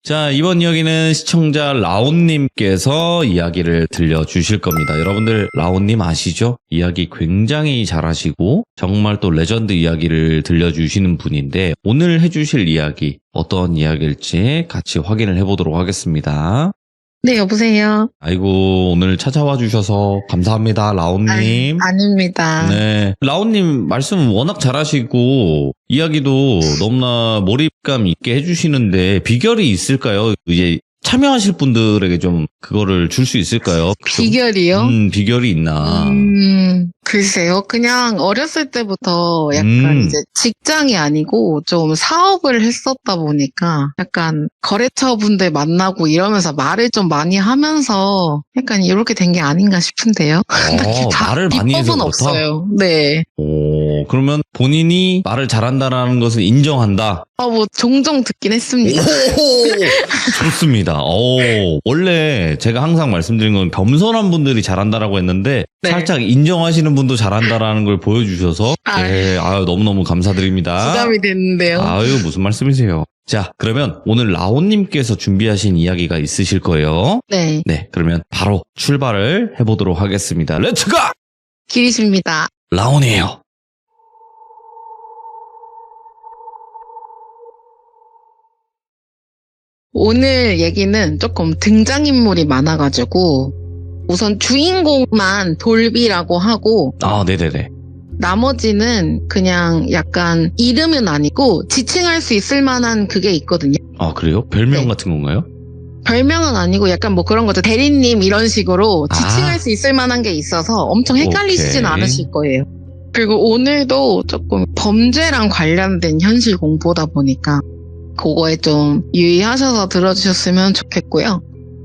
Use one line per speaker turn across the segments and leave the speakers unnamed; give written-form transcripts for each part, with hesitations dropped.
자, 이번 이야기는 시청자 라온님께서 이야기를 들려주실 겁니다. 여러분들 라온님 아시죠? 이야기 굉장히 잘하시고 정말 또 레전드 이야기를 들려주시는 분인데 오늘 해주실 이야기 어떤 이야기일지 같이 확인을 해보도록 하겠습니다.
네, 여보세요.
아이고, 오늘 찾아와 주셔서 감사합니다, 라온님.
아닙니다.
네. 라온님 말씀 워낙 잘하시고, 이야기도 너무나 몰입감 있게 해주시는데, 비결이 있을까요? 이제 참여하실 분들에게 좀 그거를 줄 수 있을까요?
비결이요?
비결이 있나.
글쎄요. 그냥 어렸을 때부터 약간 이제 직장이 아니고 좀 사업을 했었다 보니까 약간 거래처 분들 만나고 이러면서 말을 좀 많이 하면서 약간 이렇게 된 게 아닌가 싶은데요.
말을 많이 해서
비법은
그렇다?
없어요. 네.
그러면 본인이 말을 잘한다라는 것을 인정한다?
뭐 종종 듣긴 했습니다.
좋습니다. 원래 제가 항상 말씀드린 건 겸손한 분들이 잘한다라고 했는데
네.
살짝 인정하시는 분도 잘한다라는 걸 보여주셔서 네, 너무너무 감사드립니다.
부담이 됐는데요.
아유, 무슨 말씀이세요? 자, 그러면 오늘 라온님께서 준비하신 이야기가 있으실 거예요.
네.
네, 그러면 바로 출발을 해보도록 하겠습니다. 렛츠고!
기리십니다.
라온이에요.
오늘 얘기는 조금 등장인물이 많아가지고 우선 주인공만 돌비라고 하고
네네네.
나머지는 그냥 약간 이름은 아니고 지칭할 수 있을 만한 그게 있거든요.
그래요? 별명
네.
같은 건가요?
별명은 아니고 약간 뭐 그런 거죠. 대리님 이런 식으로 지칭할 수 있을 만한 게 있어서 엄청 헷갈리시진
오케이.
않으실 거예요. 그리고 오늘도 조금 범죄랑 관련된 현실 공부다 보니까 그거에 좀 유의하셔서 들어주셨으면 좋겠고요.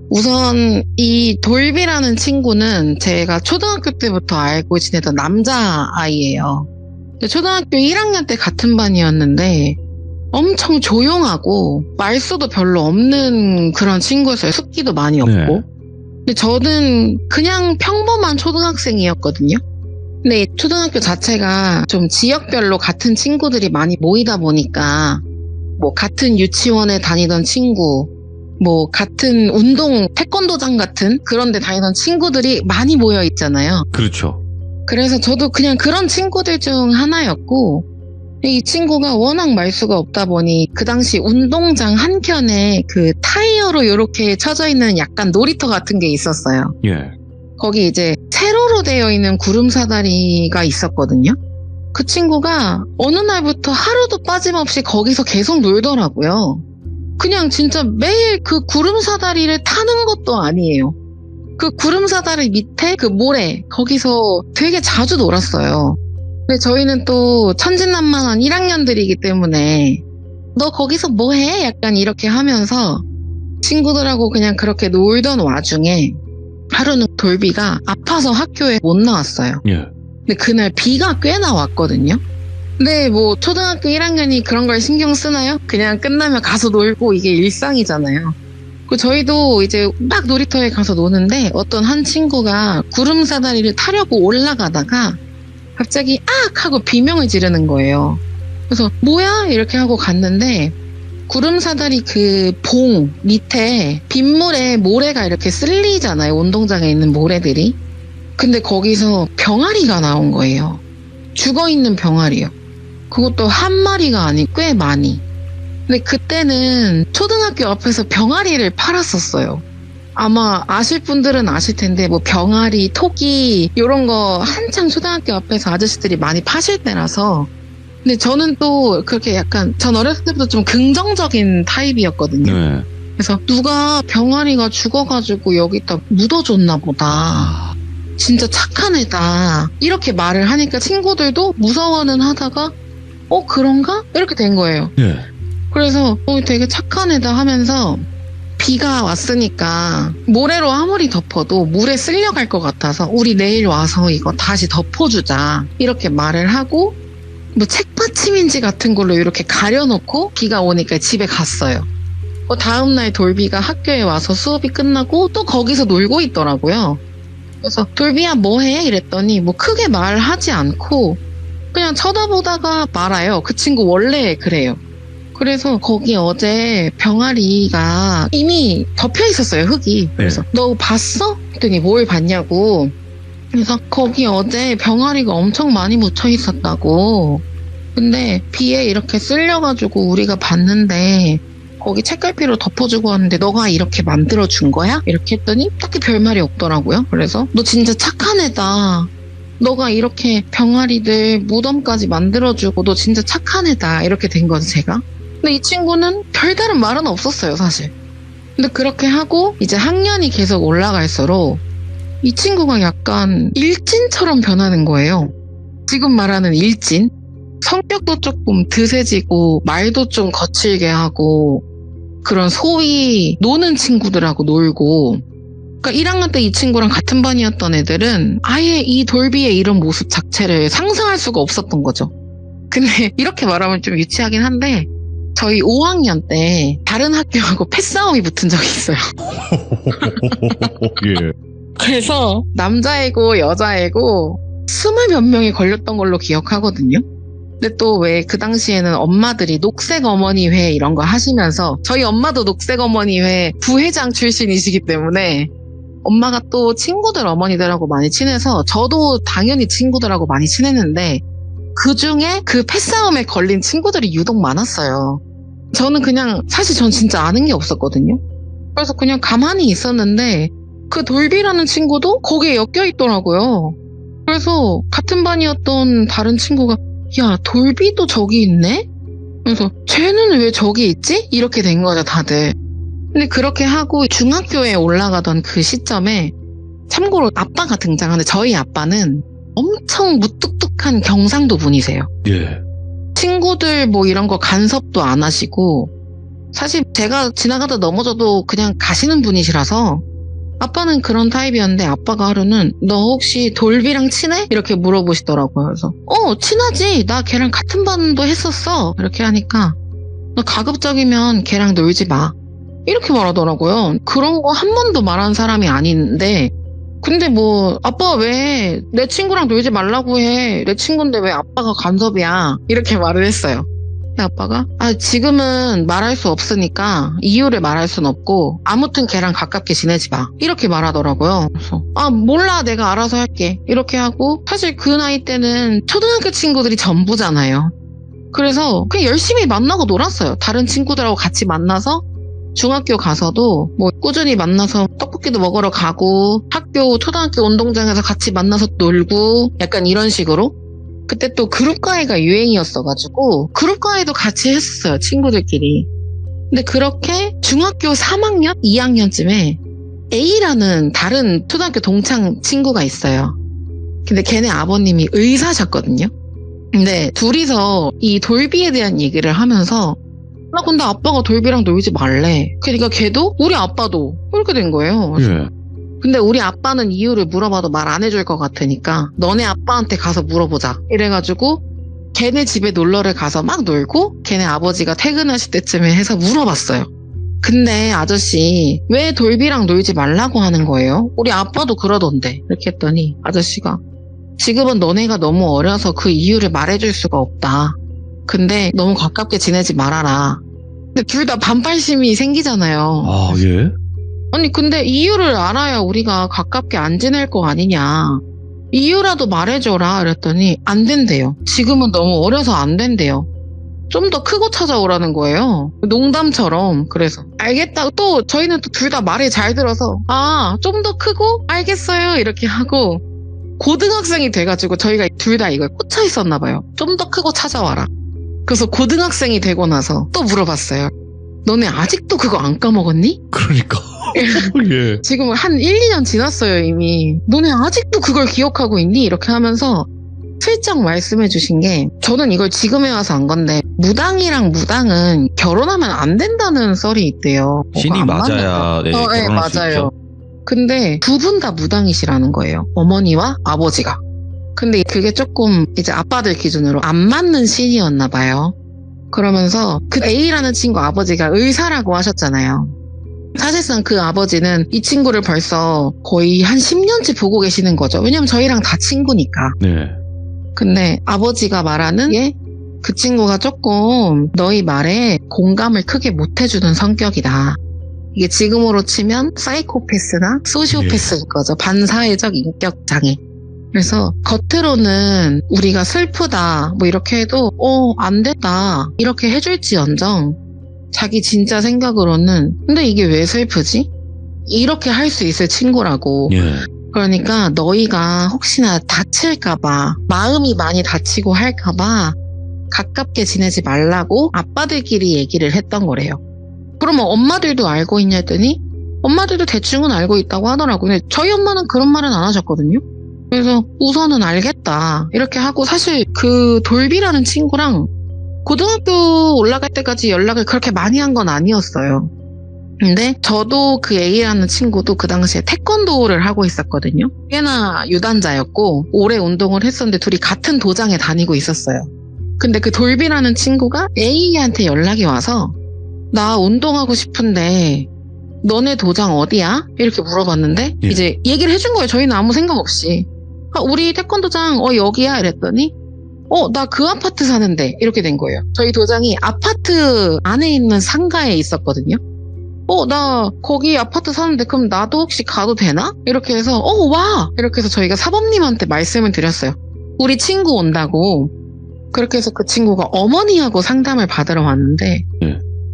우선 이 돌비라는 친구는 제가 초등학교 때부터 알고 지내던 남자아이예요. 초등학교 1학년 때 같은 반이었는데 엄청 조용하고 말수도 별로 없는 그런 친구였어요. 숫기도 많이 없고.
네.
근데 저는 그냥 평범한 초등학생이었거든요. 근데 초등학교 자체가 좀 지역별로 같은 친구들이 많이 모이다 보니까 뭐 같은 유치원에 다니던 친구, 뭐 같은 운동 태권도장 같은 그런 데 다니던 친구들이 많이 모여 있잖아요.
그렇죠.
그래서 저도 그냥 그런 친구들 중 하나였고 이 친구가 워낙 말수가 없다 보니 그 당시 운동장 한켠에 그 타이어로 이렇게 쳐져 있는 약간 놀이터 같은 게 있었어요.
예.
거기 이제 세로로 되어 있는 구름사다리가 있었거든요. 그 친구가 어느 날부터 하루도 빠짐없이 거기서 계속 놀더라고요. 그냥 진짜 매일 그 구름사다리를 타는 것도 아니에요. 그 구름사다리 밑에 그 모래 거기서 되게 자주 놀았어요. 근데 저희는 또 천진난만한 1학년들이기 때문에 너 거기서 뭐해? 약간 이렇게 하면서 친구들하고 그냥 그렇게 놀던 와중에 하루는 돌비가 아파서 학교에 못 나왔어요.
예.
근데 그날 비가 꽤나 왔거든요. 근데 뭐 초등학교 1학년이 그런 걸 신경 쓰나요? 그냥 끝나면 가서 놀고 이게 일상이잖아요. 그 저희도 이제 막 놀이터에 가서 노는데 어떤 한 친구가 구름사다리를 타려고 올라가다가 갑자기 악! 하고 비명을 지르는 거예요. 그래서 뭐야? 이렇게 하고 갔는데 구름사다리 그 봉 밑에 빗물에 모래가 이렇게 쓸리잖아요. 운동장에 있는 모래들이. 근데 거기서 병아리가 나온 거예요. 죽어있는 병아리요. 그것도 한 마리가 아니고 꽤 많이. 근데 그때는 초등학교 앞에서 병아리를 팔았었어요. 아마 아실 분들은 아실 텐데 뭐 병아리, 토끼 이런 거 한창 초등학교 앞에서 아저씨들이 많이 파실 때라서. 근데 저는 또 그렇게 약간 전 어렸을 때부터 좀 긍정적인 타입이었거든요.
네.
그래서 누가 병아리가 죽어가지고 여기다 묻어줬나 보다. 진짜 착한 애다. 이렇게 말을 하니까 친구들도 무서워는 하다가 그런가? 이렇게 된 거예요.
예.
그래서 되게 착한 애다 하면서 비가 왔으니까 모래로 아무리 덮어도 물에 쓸려갈 것 같아서 우리 내일 와서 이거 다시 덮어주자. 이렇게 말을 하고 뭐 책받침인지 같은 걸로 이렇게 가려놓고 비가 오니까 집에 갔어요. 다음날 돌비가 학교에 와서 수업이 끝나고 또 거기서 놀고 있더라고요. 그래서 돌비야 뭐해? 이랬더니 뭐 크게 말하지 않고 그냥 쳐다보다가 말아요. 그 친구 원래 그래요. 그래서 거기 어제 병아리가 이미 덮여 있었어요, 흙이. 그래서 너 봤어? 했더니 뭘 봤냐고. 그래서 거기 어제 병아리가 엄청 많이 묻혀 있었다고. 근데 비에 이렇게 쓸려가지고 우리가 봤는데 거기 책갈피로 덮어주고 왔는데 너가 이렇게 만들어준 거야? 이렇게 했더니 딱히 별말이 없더라고요. 그래서 너 진짜 착한 애다. 너가 이렇게 병아리들 무덤까지 만들어주고 너 진짜 착한 애다. 이렇게 된 거죠, 제가. 근데 이 친구는 별다른 말은 없었어요, 사실. 근데 그렇게 하고 이제 학년이 계속 올라갈수록 이 친구가 약간 일진처럼 변하는 거예요. 지금 말하는 일진. 성격도 조금 드세지고 말도 좀 거칠게 하고 그런 소위 노는 친구들하고 놀고. 그러니까 1학년 때 이 친구랑 같은 반이었던 애들은 아예 이 돌비의 이런 모습 자체를 상상할 수가 없었던 거죠. 근데 이렇게 말하면 좀 유치하긴 한데 저희 5학년 때 다른 학교하고 패싸움이 붙은 적이 있어요.
예.
그래서 남자애고 여자애고 20몇 명이 걸렸던 걸로 기억하거든요. 근데 또 왜 그 당시에는 엄마들이 녹색 어머니회 이런 거 하시면서 저희 엄마도 녹색 어머니회 부회장 출신이시기 때문에 엄마가 또 친구들 어머니들하고 많이 친해서 저도 당연히 친구들하고 많이 친했는데 그중에 그 패싸움에 걸린 친구들이 유독 많았어요. 저는 그냥 사실 전 진짜 아는 게 없었거든요. 그래서 그냥 가만히 있었는데 그 돌비라는 친구도 거기에 엮여 있더라고요. 그래서 같은 반이었던 다른 친구가 야, 돌비도 저기 있네? 그래서 쟤는 왜 저기 있지? 이렇게 된 거죠, 다들. 근데 그렇게 하고 중학교에 올라가던 그 시점에 참고로 아빠가 등장하는데 저희 아빠는 엄청 무뚝뚝한 경상도 분이세요.
예.
친구들 뭐 이런 거 간섭도 안 하시고 사실 제가 지나가다 넘어져도 그냥 가시는 분이시라서 아빠는 그런 타입이었는데 아빠가 하루는 너 혹시 돌비랑 친해? 이렇게 물어보시더라고요. 그래서 친하지. 나 걔랑 같은 반도 했었어. 이렇게 하니까 너 가급적이면 걔랑 놀지 마. 이렇게 말하더라고요. 그런 거 한 번도 말한 사람이 아닌데 근데 뭐 아빠 왜 내 친구랑 놀지 말라고 해. 내 친구인데 왜 아빠가 간섭이야. 이렇게 말을 했어요. 근데 아빠가 지금은 말할 수 없으니까 이유를 말할 순 없고 아무튼 걔랑 가깝게 지내지 마. 이렇게 말하더라고요. 그래서 몰라 내가 알아서 할게. 이렇게 하고 사실 그 나이 때는 초등학교 친구들이 전부잖아요. 그래서 그냥 열심히 만나고 놀았어요. 다른 친구들하고 같이 만나서 중학교 가서도 뭐 꾸준히 만나서 떡볶이도 먹으러 가고 학교 초등학교 운동장에서 같이 만나서 놀고 약간 이런 식으로. 그때 또 그룹과외가 유행이었어가지고 그룹과외도 같이 했었어요, 친구들끼리. 근데 그렇게 중학교 3학년, 2학년쯤에 A라는 다른 초등학교 동창 친구가 있어요. 근데 걔네 아버님이 의사셨거든요. 근데 둘이서 이 돌비에 대한 얘기를 하면서 나 근데 아빠가 돌비랑 놀지 말래. 그러니까 걔도 우리 아빠도 이렇게 된 거예요.
예.
근데 우리 아빠는 이유를 물어봐도 말 안 해줄 것 같으니까 너네 아빠한테 가서 물어보자. 이래가지고 걔네 집에 놀러를 가서 막 놀고 걔네 아버지가 퇴근하실 때쯤에 해서 물어봤어요. 근데 아저씨 왜 돌비랑 놀지 말라고 하는 거예요? 우리 아빠도 그러던데. 이렇게 했더니 아저씨가 지금은 너네가 너무 어려서 그 이유를 말해줄 수가 없다. 근데 너무 가깝게 지내지 말아라. 근데 둘 다 반발심이 생기잖아요.
아, 예?
아니 근데 이유를 알아야 우리가 가깝게 안 지낼 거 아니냐. 이유라도 말해줘라. 이랬더니 안 된대요. 지금은 너무 어려서 안 된대요. 좀 더 크고 찾아오라는 거예요. 농담처럼. 그래서 알겠다. 또 저희는 또 둘 다 말을 잘 들어서 좀 더 크고 알겠어요. 이렇게 하고 고등학생이 돼가지고 저희가 둘 다 이걸 꽂혀 있었나 봐요. 좀 더 크고 찾아와라. 그래서 고등학생이 되고 나서 또 물어봤어요. 너네 아직도 그거 안 까먹었니?
그러니까. 예.
지금 한 1, 2년 지났어요 이미. 너네 아직도 그걸 기억하고 있니? 이렇게 하면서 슬쩍 말씀해 주신 게 저는 이걸 지금에 와서 안 건데 무당이랑 무당은 결혼하면 안 된다는 썰이 있대요.
신이 맞아야 결혼할 수
맞아요.
있죠.
근데 두 분 다 무당이시라는 거예요. 어머니와 아버지가. 근데 그게 조금 이제 아빠들 기준으로 안 맞는 신이었나 봐요. 그러면서 그 A라는 친구 아버지가 의사라고 하셨잖아요. 사실상 그 아버지는 이 친구를 벌써 거의 한 10년째 보고 계시는 거죠. 왜냐면 저희랑 다 친구니까.
네.
근데 아버지가 말하는 게 그 친구가 조금 너희 말에 공감을 크게 못 해주는 성격이다. 이게 지금으로 치면 사이코패스나 소시오패스일 거죠. 반사회적 인격 장애. 그래서 겉으로는 우리가 슬프다 뭐 이렇게 해도 안 됐다 이렇게 해줄지언정 자기 진짜 생각으로는 근데 이게 왜 슬프지? 이렇게 할 수 있을 친구라고.
예.
그러니까 너희가 혹시나 다칠까봐 마음이 많이 다치고 할까봐 가깝게 지내지 말라고 아빠들끼리 얘기를 했던 거래요. 그러면 엄마들도 알고 있냐 했더니 엄마들도 대충은 알고 있다고 하더라고요. 근데 저희 엄마는 그런 말은 안 하셨거든요. 그래서 우선은 알겠다 이렇게 하고 사실 그 돌비라는 친구랑 고등학교 올라갈 때까지 연락을 그렇게 많이 한 건 아니었어요. 근데 저도 그 A라는 친구도 그 당시에 태권도를 하고 있었거든요. 꽤나 유단자였고 오래 운동을 했었는데 둘이 같은 도장에 다니고 있었어요. 근데 그 돌비라는 친구가 A한테 연락이 와서 나 운동하고 싶은데 너네 도장 어디야? 이렇게 물어봤는데
예.
이제 얘기를 해준 거예요. 저희는 아무 생각 없이. 우리 태권도장 여기야 이랬더니 나 그 아파트 사는데 이렇게 된 거예요. 저희 도장이 아파트 안에 있는 상가에 있었거든요. 나 거기 아파트 사는데 그럼 나도 혹시 가도 되나? 이렇게 해서 와! 이렇게 해서 저희가 사범님한테 말씀을 드렸어요. 우리 친구 온다고. 그렇게 해서 그 친구가 어머니하고 상담을 받으러 왔는데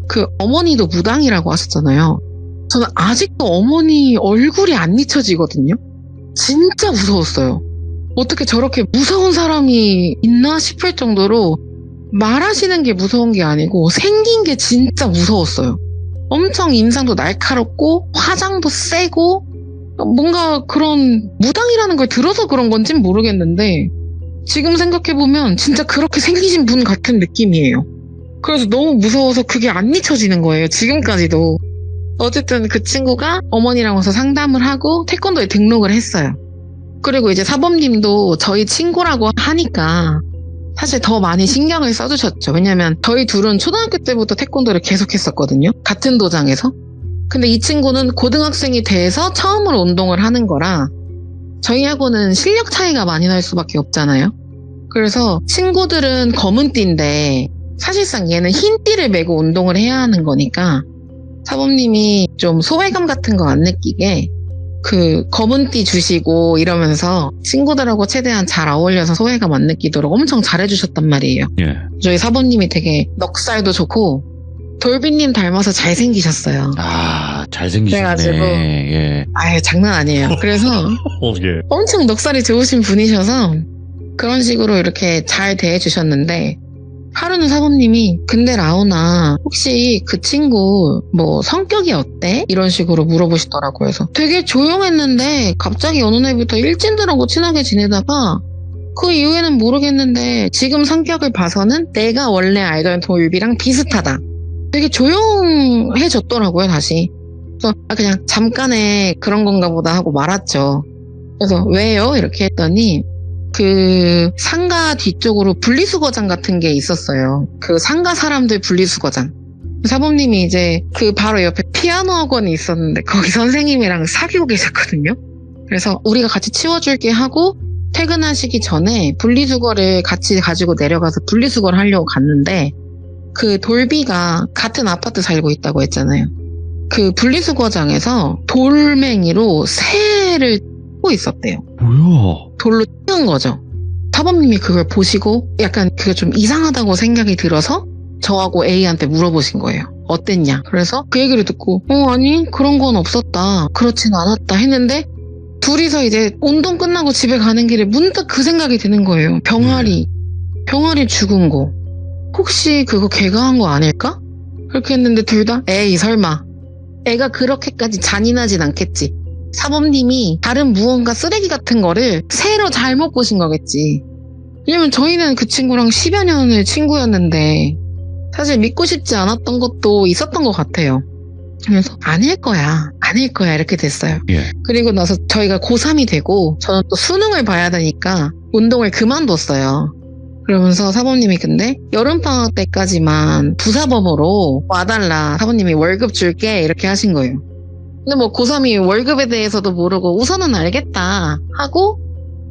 그 어머니도 무당이라고 하셨잖아요. 저는 아직도 어머니 얼굴이 안 잊혀지거든요. 진짜 무서웠어요. 어떻게 저렇게 무서운 사람이 있나 싶을 정도로 말하시는 게 무서운 게 아니고 생긴 게 진짜 무서웠어요. 엄청 인상도 날카롭고 화장도 세고 뭔가 그런 무당이라는 걸 들어서 그런 건진 모르겠는데 지금 생각해보면 진짜 그렇게 생기신 분 같은 느낌이에요. 그래서 너무 무서워서 그게 안 잊혀지는 거예요. 지금까지도. 어쨌든 그 친구가 어머니랑 와서 상담을 하고 태권도에 등록을 했어요. 그리고 이제 사범님도 저희 친구라고 하니까 사실 더 많이 신경을 써주셨죠. 왜냐면 저희 둘은 초등학교 때부터 태권도를 계속 했었거든요. 같은 도장에서. 근데 이 친구는 고등학생이 돼서 처음으로 운동을 하는 거라 저희하고는 실력 차이가 많이 날 수밖에 없잖아요. 그래서 친구들은 검은 띠인데 사실상 얘는 흰 띠를 메고 운동을 해야 하는 거니까 사범님이 좀 소외감 같은 거 안 느끼게 그 검은 띠 주시고 이러면서 친구들하고 최대한 잘 어울려서 소외감 안 느끼도록 엄청 잘해주셨단 말이에요.
예.
저희 사범님이 되게 넉살도 좋고 돌비님 닮아서 잘생기셨어요.
잘생기셨네.
그래가지고
예.
장난 아니에요. 그래서
예.
엄청 넉살이 좋으신 분이셔서 그런 식으로 이렇게 잘 대해주셨는데 하루는 사범님이 근데 라온아 혹시 그 친구 뭐 성격이 어때? 이런 식으로 물어보시더라고요. 그래서 되게 조용했는데 갑자기 어느 날부터 일진들하고 친하게 지내다가 그 이후에는 모르겠는데 지금 성격을 봐서는 내가 원래 알던 돌비랑 비슷하다. 되게 조용해졌더라고요 다시. 그래서 그냥 잠깐의 그런 건가 보다 하고 말았죠. 그래서 왜요? 이렇게 했더니 그 상가 뒤쪽으로 분리수거장 같은 게 있었어요. 그 상가 사람들 분리수거장. 사범님이 이제 그 바로 옆에 피아노 학원이 있었는데 거기 선생님이랑 사귀고 계셨거든요. 그래서 우리가 같이 치워줄게 하고 퇴근하시기 전에 분리수거를 같이 가지고 내려가서 분리수거를 하려고 갔는데 그 돌비가 같은 아파트 살고 있다고 했잖아요. 그 분리수거장에서 돌멩이로 새를 고 있었대요.
뭐야?
돌로 띄운 거죠. 사범님이 그걸 보시고 약간 그게 좀 이상하다고 생각이 들어서 저하고 A한테 물어보신 거예요. 어땠냐? 그래서 그 얘기를 듣고 아니 그런 건 없었다. 그렇진 않았다 했는데 둘이서 이제 운동 끝나고 집에 가는 길에 문득 그 생각이 드는 거예요. 병아리 죽은 거 혹시 그거 걔가 한 거 아닐까? 그렇게 했는데 둘 다 에이 설마 애가 그렇게까지 잔인하진 않겠지. 사범님이 다른 무언가 쓰레기 같은 거를 새로 잘못 보신 거겠지. 왜냐면 저희는 그 친구랑 10여 년의 친구였는데 사실 믿고 싶지 않았던 것도 있었던 것 같아요. 그래서 아닐 거야 이렇게 됐어요.
예.
그리고 나서 저희가 고3이 되고 저는 또 수능을 봐야 되니까 운동을 그만뒀어요. 그러면서 사범님이 근데 여름방학 때까지만 부사범으로 와달라. 사범님이 월급 줄게 이렇게 하신 거예요. 근데 뭐 고3이 월급에 대해서도 모르고 우선은 알겠다 하고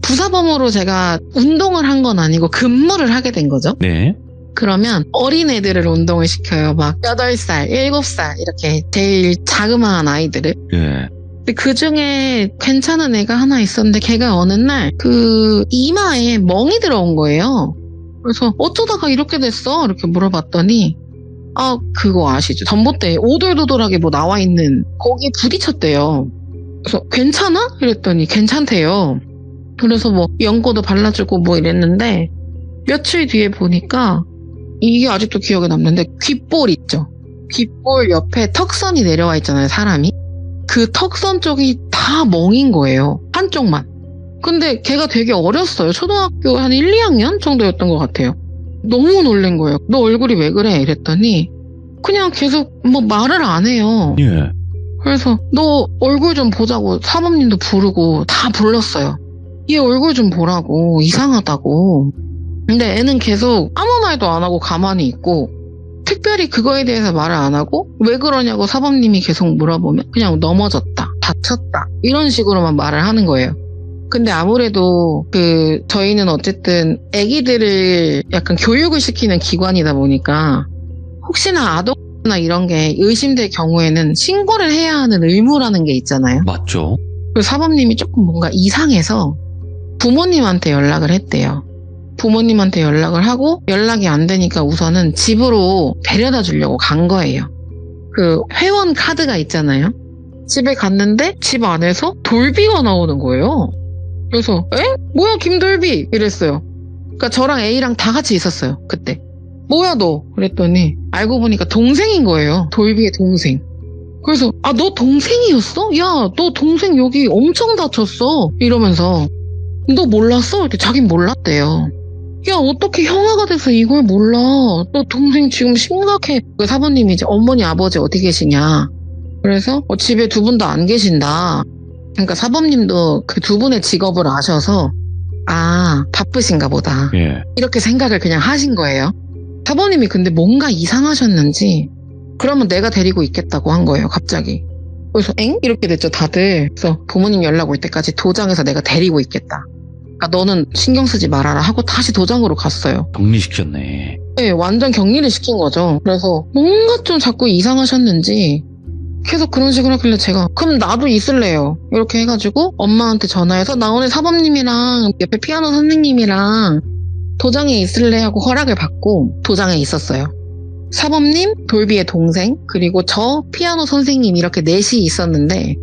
부사범으로 제가 운동을 한 건 아니고 근무를 하게 된 거죠.
네.
그러면 어린애들을 운동을 시켜요. 막 8살, 7살 이렇게 제일 자그마한 아이들을.
예.
근데 그 중에 괜찮은 애가 하나 있었는데 걔가 어느 날 그 이마에 멍이 들어온 거예요. 그래서 어쩌다가 이렇게 됐어? 이렇게 물어봤더니 아 그거 아시죠? 전봇대에 오돌도돌하게 뭐 나와 있는 거기에 부딪혔대요. 그래서 괜찮아? 이랬더니 괜찮대요. 그래서 뭐 연고도 발라주고 뭐 이랬는데 며칠 뒤에 보니까 이게 아직도 기억에 남는데 귓볼 있죠? 귓볼 옆에 턱선이 내려와 있잖아요, 사람이. 그 턱선 쪽이 다 멍인 거예요. 한쪽만. 근데 걔가 되게 어렸어요. 초등학교 한 1, 2학년 정도였던 것 같아요. 너무 놀란 거예요. 너 얼굴이 왜 그래? 이랬더니 그냥 계속 뭐 말을 안 해요.
예.
그래서 너 얼굴 좀 보자고 사범님도 부르고 다 불렀어요. 얘 얼굴 좀 보라고 이상하다고. 근데 애는 계속 아무 말도 안 하고 가만히 있고 특별히 그거에 대해서 말을 안 하고 왜 그러냐고 사범님이 계속 물어보면 그냥 넘어졌다, 다쳤다 이런 식으로만 말을 하는 거예요. 근데 아무래도 저희는 어쨌든 아기들을 약간 교육을 시키는 기관이다 보니까 혹시나 아동이나 이런 게 의심될 경우에는 신고를 해야 하는 의무라는 게 있잖아요.
맞죠.
그래서 사범님이 조금 뭔가 이상해서 부모님한테 연락을 했대요. 부모님한테 연락을 하고 연락이 안 되니까 우선은 집으로 데려다 주려고 간 거예요. 그 회원 카드가 있잖아요. 집에 갔는데 집 안에서 돌비가 나오는 거예요. 그래서 에? 뭐야 김돌비? 이랬어요. 그러니까 저랑 A랑 다 같이 있었어요. 그때. 뭐야 너? 그랬더니 알고 보니까 동생인 거예요. 돌비의 동생. 그래서 아 너 동생이었어? 야 너 동생 여기 엄청 다쳤어. 이러면서 너 몰랐어? 이렇게 자긴 몰랐대요. 야 어떻게 형아가 돼서 이걸 몰라? 너 동생 지금 심각해. 그 사부님이 이제 어머니 아버지 어디 계시냐? 그래서 집에 두 분 다 안 계신다. 그러니까 사범님도 그 두 분의 직업을 아셔서 아 바쁘신가 보다.
예.
이렇게 생각을 그냥 하신 거예요. 사범님이 근데 뭔가 이상하셨는지 그러면 내가 데리고 있겠다고 한 거예요. 갑자기. 그래서 엥? 이렇게 됐죠 다들. 그래서 부모님 연락 올 때까지 도장에서 내가 데리고 있겠다. 그러니까 너는 신경 쓰지 말아라 하고 다시 도장으로 갔어요.
격리시켰네.
네, 완전 격리를 시킨 거죠. 그래서 뭔가 좀 자꾸 이상하셨는지 계속 그런 식으로 하길래 제가 그럼 나도 있을래요. 이렇게 해가지고 엄마한테 전화해서 나 오늘 사범님이랑 옆에 피아노 선생님이랑 도장에 있을래 하고 허락을 받고 도장에 있었어요. 사범님, 돌비의 동생, 그리고 저 피아노 선생님 이렇게 넷이 있었는데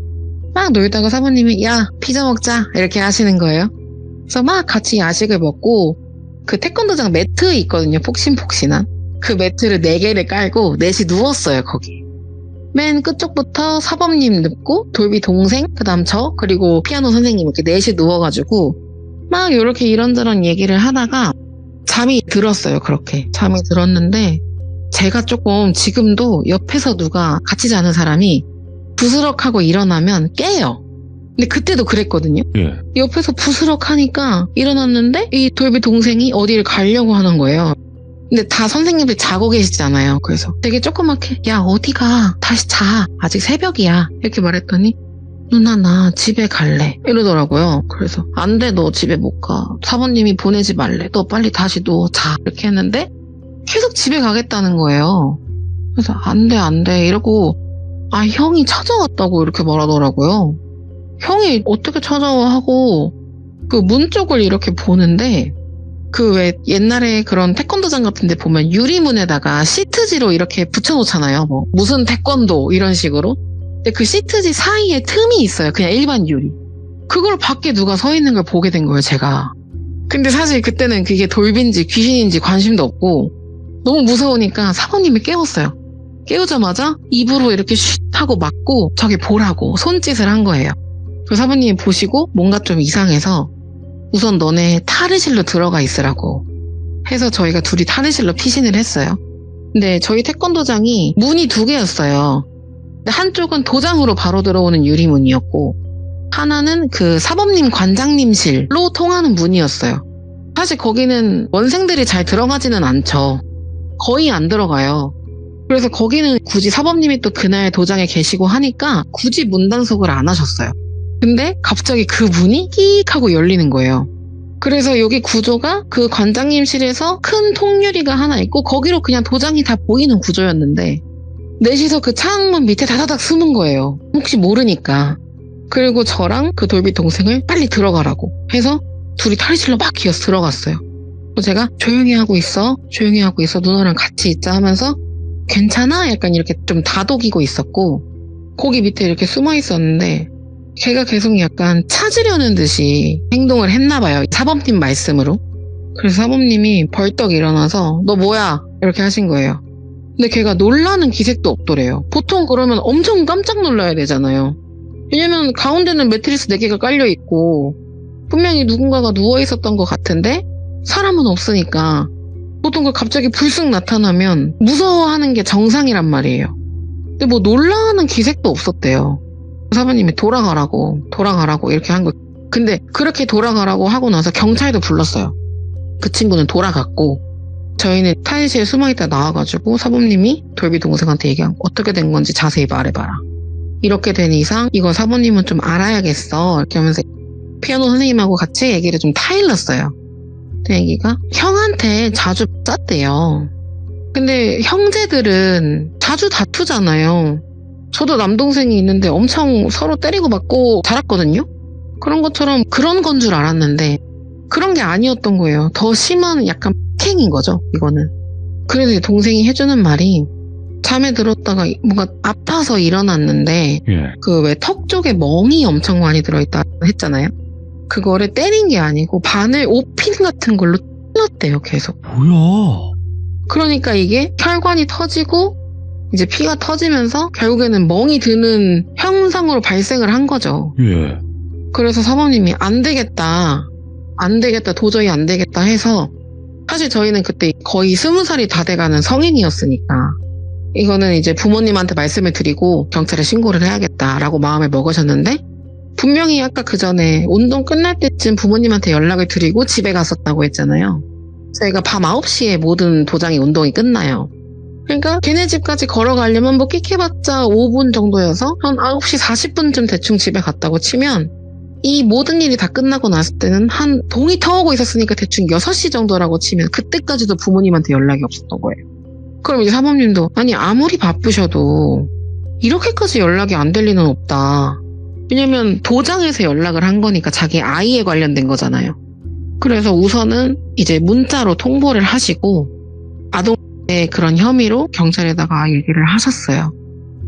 막 놀다가 사범님이 야 피자 먹자 이렇게 하시는 거예요. 그래서 막 같이 야식을 먹고 그 태권도장 매트 있거든요. 폭신폭신한. 그 매트를 4개를 깔고 넷이 누웠어요. 거기. 맨 끝쪽부터 사범님 눕고 돌비 동생, 그 다음 저, 그리고 피아노 선생님 이렇게 넷이 누워가지고 막 이렇게 이런저런 얘기를 하다가 잠이 들었어요. 그렇게. 잠이 들었는데 제가 조금 지금도 옆에서 누가 같이 자는 사람이 부스럭하고 일어나면 깨요. 근데 그때도 그랬거든요.
예.
옆에서 부스럭 하니까 일어났는데 이 돌비 동생이 어디를 가려고 하는 거예요. 근데 다 선생님들 자고 계시잖아요. 그래서 되게 조그맣게 야 어디가 다시 자 아직 새벽이야 이렇게 말했더니 누나 나 집에 갈래 이러더라고요. 그래서 안 돼 너 집에 못 가. 사모님이 보내지 말래. 너 빨리 다시 누워 자 이렇게 했는데 계속 집에 가겠다는 거예요. 그래서 안 돼 이러고 아 형이 찾아왔다고 이렇게 말하더라고요. 형이 어떻게 찾아와 하고 그 문 쪽을 이렇게 보는데 그 왜 옛날에 그런 태권도장 같은 데 보면 유리문에다가 시트지로 이렇게 붙여놓잖아요. 뭐 무슨 태권도 이런 식으로. 근데 그 시트지 사이에 틈이 있어요. 그냥 일반 유리. 그걸 밖에 누가 서 있는 걸 보게 된 거예요, 제가. 근데 사실 그때는 그게 돌비인지 귀신인지 관심도 없고 너무 무서우니까 사모님이 깨웠어요. 깨우자마자 입으로 이렇게 쉿 하고 막고 저기 보라고 손짓을 한 거예요. 그 사모님이 보시고 뭔가 좀 이상해서 우선 너네 탈의실로 들어가 있으라고 해서 저희가 둘이 탈의실로 피신을 했어요. 근데 저희 태권도장이 문이 2개였어요. 근데 한쪽은 도장으로 바로 들어오는 유리문이었고 하나는 그 사범님 관장님실로 통하는 문이었어요. 사실 거기는 원생들이 잘 들어가지는 않죠. 거의 안 들어가요. 그래서 거기는 굳이 사범님이 또 그날 도장에 계시고 하니까 굳이 문단속을 안 하셨어요. 근데 갑자기 그 문이 끼익 하고 열리는 거예요. 그래서 여기 구조가 그 관장님실에서 큰 통유리가 하나 있고 거기로 그냥 도장이 다 보이는 구조였는데 넷이서 그 창문 밑에 다다닥 숨은 거예요. 혹시 모르니까. 그리고 저랑 그 돌비 동생을 빨리 들어가라고 해서 둘이 탈의실로 막 기어서 들어갔어요. 제가 조용히 하고 있어 누나랑 같이 있자 하면서 괜찮아? 약간 이렇게 좀 다독이고 있었고 거기 밑에 이렇게 숨어 있었는데 걔가 계속 약간 찾으려는 듯이 행동을 했나 봐요. 사범님 말씀으로. 그래서 사범님이 벌떡 일어나서 너 뭐야? 이렇게 하신 거예요. 근데 걔가 놀라는 기색도 없더래요. 보통 그러면 엄청 깜짝 놀라야 되잖아요. 왜냐면 가운데는 매트리스 4개가 깔려있고 분명히 누군가가 누워있었던 것 같은데 사람은 없으니까 보통 그 갑자기 불쑥 나타나면 무서워하는 게 정상이란 말이에요. 근데 뭐 놀라는 기색도 없었대요. 사부님이 돌아가라고 이렇게 한 거. 근데 그렇게 돌아가라고 하고 나서 경찰도 불렀어요. 그 친구는 돌아갔고 저희는 탈의실에 숨어있다 나와가지고 사부님이 돌비 동생한테 얘기한 거 어떻게 된 건지 자세히 말해봐라. 이렇게 된 이상 이거 사부님은 좀 알아야겠어. 이렇게 하면서 피아노 선생님하고 같이 얘기를 좀 타일렀어요. 그 얘기가 형한테 자주 짰대요. 근데 형제들은 자주 다투잖아요. 저도 남동생이 있는데 엄청 서로 때리고 맞고 자랐거든요. 그런 것처럼 그런 건 줄 알았는데 그런 게 아니었던 거예요. 더 심한 약간 폭행인 거죠, 이거는. 그래서 동생이 해주는 말이 잠에 들었다가 뭔가 아파서 일어났는데 그 왜 턱 쪽에 멍이 엄청 많이 들어있다 했잖아요. 그거를 때린 게 아니고 바늘 5핀 같은 걸로 찔렀대요, 계속.
뭐야?
그러니까 이게 혈관이 터지고 이제 피가 터지면서 결국에는 멍이 드는 형상으로 발생을 한 거죠.
예.
그래서 사모님이 안 되겠다, 도저히 안 되겠다 해서 사실 저희는 그때 거의 20살이 다 돼가는 성인이었으니까 이거는 이제 부모님한테 말씀을 드리고 경찰에 신고를 해야겠다라고 마음을 먹으셨는데 분명히 아까 그 전에 운동 끝날 때쯤 부모님한테 연락을 드리고 집에 갔었다고 했잖아요. 저희가 밤 9시에 모든 도장이 운동이 끝나요. 그러니까 걔네 집까지 걸어가려면 뭐 끽해봤자 5분 정도여서 한 9시 40분쯤 대충 집에 갔다고 치면 이 모든 일이 다 끝나고 났을 때는 한 동이 터오고 있었으니까 대충 6시 정도라고 치면 그때까지도 부모님한테 연락이 없었던 거예요. 그럼 이제 사모님도 아니 아무리 바쁘셔도 이렇게까지 연락이 안 될 리는 없다. 왜냐면 도장에서 연락을 한 거니까 자기 아이에 관련된 거잖아요. 그래서 우선은 이제 문자로 통보를 하시고 아동의 그런 혐의로 경찰에다가 얘기를 하셨어요.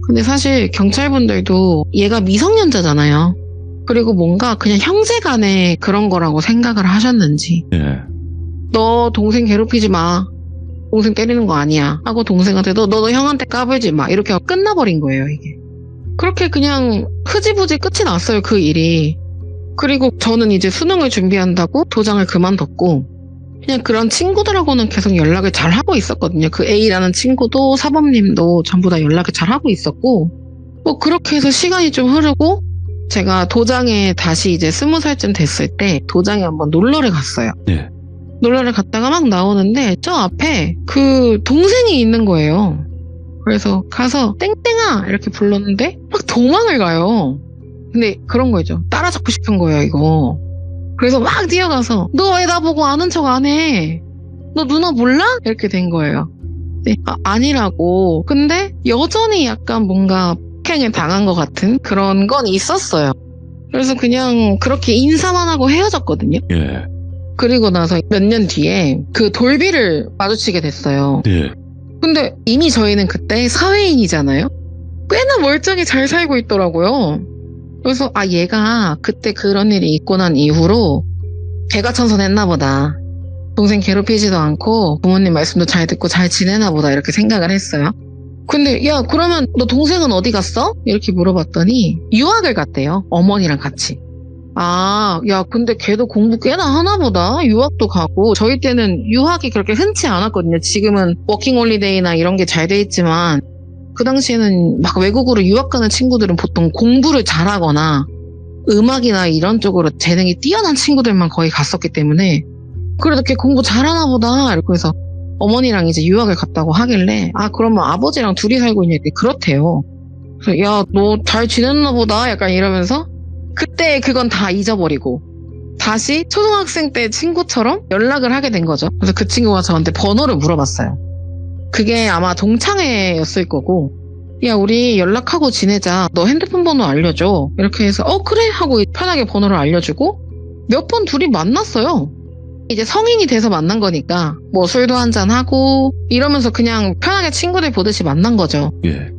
근데 사실 경찰분들도 얘가 미성년자잖아요. 그리고 뭔가 그냥 형제 간에 그런 거라고 생각을 하셨는지 너 동생 괴롭히지 마. 동생 때리는 거 아니야. 하고 동생한테도 너도 형한테 까불지 마. 이렇게 하고 끝나버린 거예요, 이게. 그렇게 그냥 흐지부지 끝이 났어요, 그 일이. 그리고 저는 이제 수능을 준비한다고 도장을 그만뒀고 그냥 그런 친구들하고는 계속 연락을 잘 하고 있었거든요. 그 A라는 친구도 사범님도 전부 다 연락을 잘 하고 있었고 뭐 그렇게 해서 시간이 좀 흐르고 제가 도장에 다시 이제 20살쯤 됐을 때 도장에 한번 놀러를 갔어요.
네.
놀러를 갔다가 막 나오는데 저 앞에 그 동생이 있는 거예요. 그래서 가서 땡땡아 이렇게 불렀는데 막 도망을 가요. 근데 그런 거죠. 따라잡고 싶은 거예요, 이거. 그래서 막 뛰어가서 너 왜 나보고 아는 척 안 해? 너 누나 몰라? 이렇게 된 거예요. 네, 아니라고. 근데 여전히 약간 뭔가 폭행을 당한 것 같은 그런 건 있었어요. 그래서 그냥 그렇게 인사만 하고 헤어졌거든요.
예.
그리고 나서 몇 년 뒤에 그 돌비를 마주치게 됐어요.
네.
근데 이미 저희는 그때 사회인이잖아요. 꽤나 멀쩡히 잘 살고 있더라고요. 그래서 얘가 그때 그런 일이 있고 난 이후로 개가천선했나 보다. 동생 괴롭히지도 않고 부모님 말씀도 잘 듣고 잘 지내나 보다 이렇게 생각을 했어요. 근데 야 그러면 너 동생은 어디 갔어? 이렇게 물어봤더니 유학을 갔대요. 어머니랑 같이. 야 근데 걔도 공부 꽤나 하나 보다. 유학도 가고. 저희 때는 유학이 그렇게 흔치 않았거든요. 지금은 워킹홀리데이나 이런 게 잘 돼 있지만 그 당시에는 막 외국으로 유학 가는 친구들은 보통 공부를 잘하거나 음악이나 이런 쪽으로 재능이 뛰어난 친구들만 거의 갔었기 때문에 그래도 걔 공부 잘하나 보다. 이렇게 해서 어머니랑 이제 유학을 갔다고 하길래 그러면 아버지랑 둘이 살고 있냐 했더니 그렇대요. 그래서 야 너 잘 지냈나 보다 약간 이러면서 그때 그건 다 잊어버리고 다시 초등학생 때 친구처럼 연락을 하게 된 거죠. 그래서 그 친구가 저한테 번호를 물어봤어요. 그게 아마 동창회였을 거고, 야, 우리 연락하고 지내자. 너 핸드폰 번호 알려줘. 이렇게 해서 그래 하고 편하게 번호를 알려주고 몇 번 둘이 만났어요. 이제 성인이 돼서 만난 거니까 뭐 술도 한잔하고 이러면서 그냥 편하게 친구들 보듯이 만난 거죠.
예.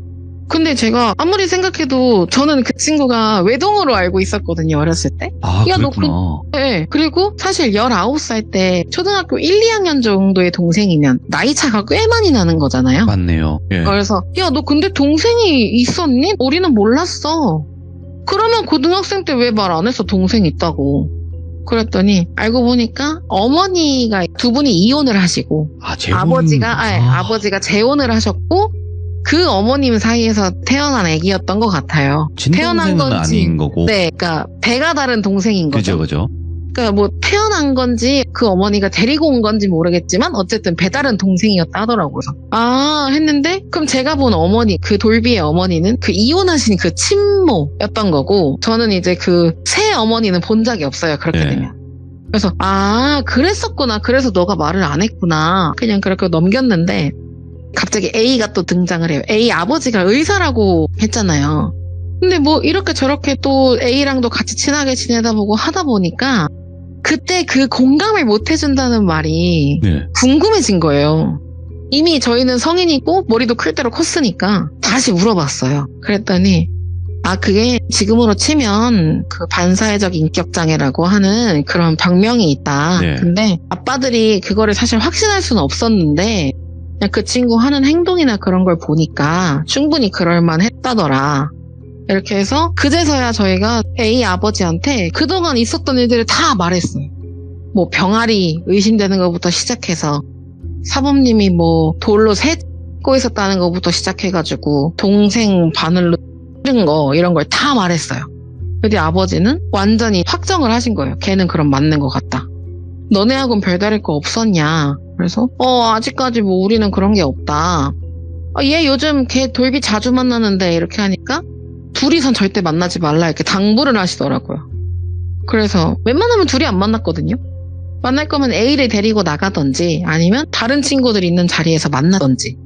근데 제가 아무리 생각해도 저는 그 친구가 외동으로 알고 있었거든요, 어렸을 때.
아,
야,
그랬구나.
네. 그리고 사실 19살 때 초등학교 1, 2학년 정도의 동생이면 나이 차가 꽤 많이 나는 거잖아요.
맞네요. 예.
그래서 야, 너 근데 동생이 있었니? 우리는 몰랐어. 그러면 고등학생 때 왜 말 안 했어? 동생 있다고. 그랬더니 알고 보니까 어머니가 두 분이 이혼을 하시고
재혼.
아버지가 재혼을 하셨고 그 어머님 사이에서 태어난 애기였던 것 같아요.
친동생은 아닌 거고.
네, 그러니까 배가 다른 동생인 거죠.
그죠.
그러니까 뭐 태어난 건지 그 어머니가 데리고 온 건지 모르겠지만 어쨌든 배다른 동생이었다 하더라고요. 했는데 그럼 제가 본 어머니, 그 돌비의 어머니는 그 이혼하신 그 친모였던 거고 저는 이제 그 새 어머니는 본 적이 없어요. 그렇게
네.
되면. 그래서 그랬었구나. 그래서 너가 말을 안 했구나. 그냥 그렇게 넘겼는데 갑자기 A가 또 등장을 해요. A 아버지가 의사라고 했잖아요. 근데 뭐 이렇게 저렇게 또 A랑도 같이 친하게 지내다 보고 하다 보니까 그때 그 공감을 못 해준다는 말이
네.
궁금해진 거예요. 이미 저희는 성인이고 머리도 클 대로 컸으니까 다시 물어봤어요. 그랬더니 그게 지금으로 치면 그 반사회적 인격장애라고 하는 그런 병명이 있다.
네.
근데 아빠들이 그거를 사실 확신할 수는 없었는데 그냥 그 친구 하는 행동이나 그런 걸 보니까 충분히 그럴만 했다더라. 이렇게 해서 그제서야 저희가 A 아버지한테 그동안 있었던 일들을 다 말했어요. 뭐 병아리 의심되는 것부터 시작해서 사범님이 뭐 돌로 새고 있었다는 것부터 시작해가지고 동생 바늘로 찌른 거 이런 걸 다 말했어요. 근데 아버지는 완전히 확정을 하신 거예요. 걔는 그럼 맞는 것 같다. 너네하고는 별다를 거 없었냐. 그래서 아직까지 뭐 우리는 그런 게 없다. 얘 요즘 걔 돌비 자주 만나는데 이렇게 하니까 둘이선 절대 만나지 말라 이렇게 당부를 하시더라고요. 그래서 웬만하면 둘이 안 만났거든요. 만날 거면 A를 데리고 나가던지 아니면 다른 친구들 있는 자리에서 만나던지.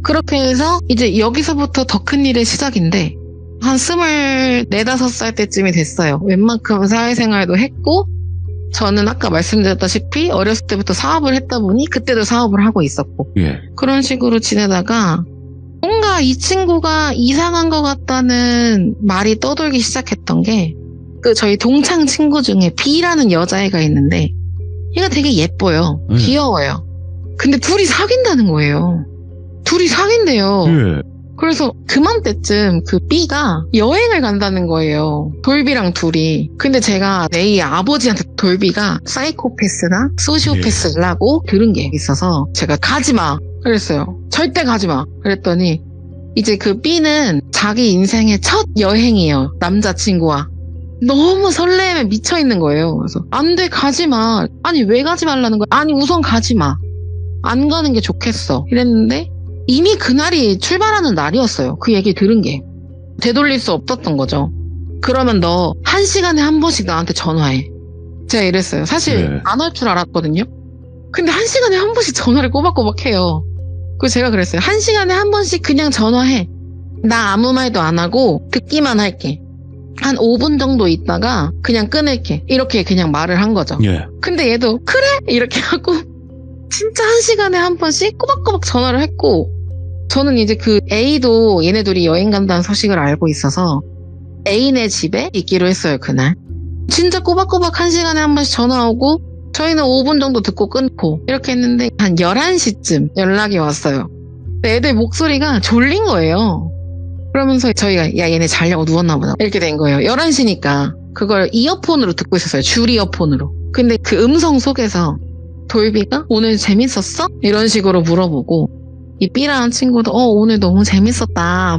그렇게 해서 이제 여기서부터 더 큰 일의 시작인데 한 24, 5살 때쯤이 됐어요. 웬만큼 사회생활도 했고 저는 아까 말씀드렸다시피 어렸을 때부터 사업을 했다 보니 그때도 사업을 하고 있었고
예.
그런 식으로 지내다가 뭔가 이 친구가 이상한 것 같다는 말이 떠돌기 시작했던 게 그 저희 동창 친구 중에 B라는 여자애가 있는데 얘가 되게 예뻐요. 귀여워요. 근데 둘이 사귄다는 거예요. 둘이 사귄대요.
예.
그래서 그맘때쯤 그 B가 여행을 간다는 거예요. 돌비랑 둘이. 근데 제가 A 아버지한테 돌비가 사이코패스나 소시오패스라고 들은 게 있어서 제가 가지마 그랬어요. 절대 가지마 그랬더니 이제 그 B는 자기 인생의 첫 여행이에요. 남자친구와. 너무 설렘에 미쳐있는 거예요. 그래서 안 돼 가지마. 아니 왜 가지 말라는 거야. 아니 우선 가지마. 안 가는 게 좋겠어 이랬는데 이미 그날이 출발하는 날이었어요. 그 얘기 들은 게. 되돌릴 수 없었던 거죠. 그러면 너 1시간에 한 번씩 나한테 전화해. 제가 이랬어요. 사실 안 할 줄 알았거든요. 근데 1시간에 한 번씩 전화를 꼬박꼬박 해요. 그래서 제가 그랬어요. 1시간에 한 번씩 그냥 전화해. 나 아무 말도 안 하고 듣기만 할게. 한 5분 정도 있다가 그냥 끊을게. 이렇게 그냥 말을 한 거죠.
예.
근데 얘도 그래? 이렇게 하고 진짜 1시간에 한 번씩 꼬박꼬박 전화를 했고 저는 이제 그 A도 얘네 둘이 여행 간다는 소식을 알고 있어서 A네 집에 있기로 했어요. 그날. 진짜 꼬박꼬박 1시간에 한 번씩 전화 오고 저희는 5분 정도 듣고 끊고 이렇게 했는데 한 11시쯤 연락이 왔어요. 근데 애들 목소리가 졸린 거예요. 그러면서 저희가 야 얘네 자려고 누웠나 보다 이렇게 된 거예요. 11시니까 그걸 이어폰으로 듣고 있었어요. 줄 이어폰으로. 근데 그 음성 속에서 돌비가 오늘 재밌었어? 이런 식으로 물어보고 이 B라는 친구도 오늘 너무 재밌었다.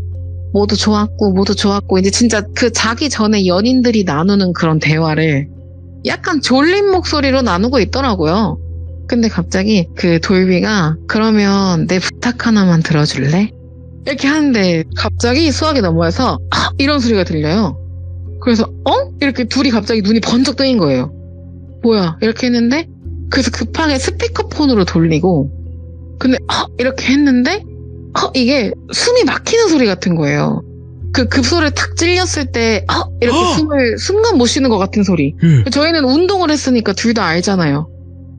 모두 좋았고 이제 진짜 그 자기 전에 연인들이 나누는 그런 대화를 약간 졸린 목소리로 나누고 있더라고요. 근데 갑자기 그 돌비가 그러면 내 부탁 하나만 들어줄래? 이렇게 하는데 갑자기 수학이 넘어와서 이런 소리가 들려요. 그래서 이렇게 둘이 갑자기 눈이 번쩍 뜨인 거예요. 뭐야 이렇게 했는데 그래서 급하게 스피커폰으로 돌리고 근데 이렇게 했는데 이게 숨이 막히는 소리 같은 거예요. 그 급소를 탁 찔렸을 때 이렇게 숨을 순간 못 쉬는 것 같은 소리. 저희는 운동을 했으니까 둘 다 알잖아요.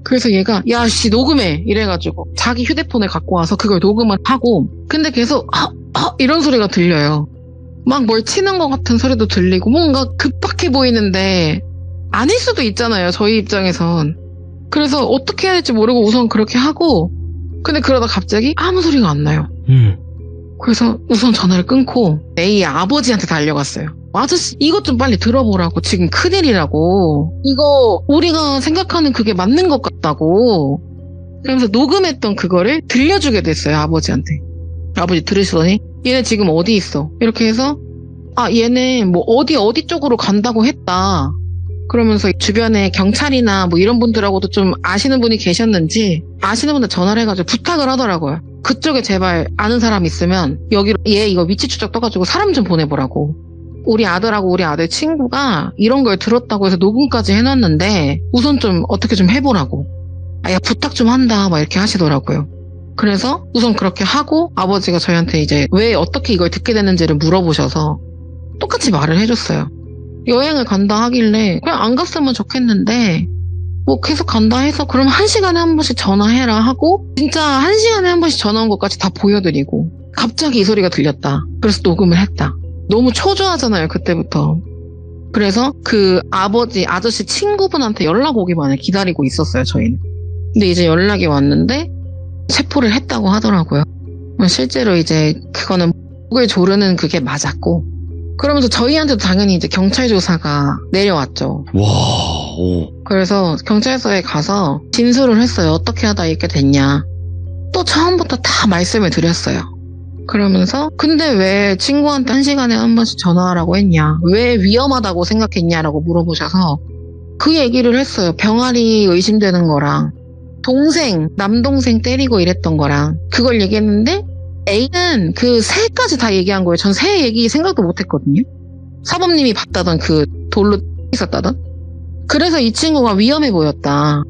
그래서 얘가 야씨 녹음해 이래가지고 자기 휴대폰을 갖고 와서 그걸 녹음을 하고 근데 계속 이런 소리가 들려요. 막 뭘 치는 것 같은 소리도 들리고 뭔가 급박해 보이는데 아닐 수도 있잖아요. 저희 입장에선. 그래서 어떻게 해야 될지 모르고 우선 그렇게 하고 근데 그러다 갑자기 아무 소리가 안 나요. 그래서 우선 전화를 끊고 A의 아버지한테 달려갔어요. 아저씨 이것 좀 빨리 들어보라고. 지금 큰일이라고. 이거 우리가 생각하는 그게 맞는 것 같다고. 그러면서 녹음했던 그거를 들려주게 됐어요. 아버지한테. 아버지 들으시더니 얘네 지금 어디 있어? 이렇게 해서 얘네 뭐 어디 쪽으로 간다고 했다. 그러면서 주변에 경찰이나 뭐 이런 분들하고도 좀 아시는 분이 계셨는지 아시는 분들 전화를 해가지고 부탁을 하더라고요. 그쪽에 제발 아는 사람 있으면 여기로 얘 이거 위치 추적 떠가지고 사람 좀 보내보라고. 우리 아들하고 우리 아들 친구가 이런 걸 들었다고 해서 녹음까지 해놨는데 우선 좀 어떻게 좀 해보라고. 야 부탁 좀 한다 막 이렇게 하시더라고요. 그래서 우선 그렇게 하고 아버지가 저희한테 이제 왜 어떻게 이걸 듣게 됐는지를 물어보셔서 똑같이 말을 해줬어요. 여행을 간다 하길래 그냥 안 갔으면 좋겠는데 뭐 계속 간다 해서 그럼 1시간에 한 번씩 전화해라 하고 진짜 1시간에 한 번씩 전화 온 것까지 다 보여드리고 갑자기 이 소리가 들렸다. 그래서 녹음을 했다. 너무 초조하잖아요 그때부터. 그래서 그 아저씨 친구분한테 연락 오기만을 기다리고 있었어요 저희는. 근데 이제 연락이 왔는데 체포를 했다고 하더라고요. 실제로 이제 그거는 목을 조르는 그게 맞았고 그러면서 저희한테도 당연히 이제 경찰 조사가 내려왔죠.
와, 오.
그래서 경찰서에 가서 진술을 했어요. 어떻게 하다 이렇게 됐냐. 또 처음부터 다 말씀을 드렸어요. 그러면서 근데 왜 친구한테 1시간에 한 번씩 전화하라고 했냐. 왜 위험하다고 생각했냐라고 물어보셔서 그 얘기를 했어요. 병아리 의심되는 거랑 남동생 때리고 이랬던 거랑 그걸 얘기했는데 A는 그 새까지 다 얘기한 거예요. 전 새 얘기 생각도 못했거든요. 사범님이 봤다던 그 돌로 있었다던. 그래서 이 친구가 위험해 보였다.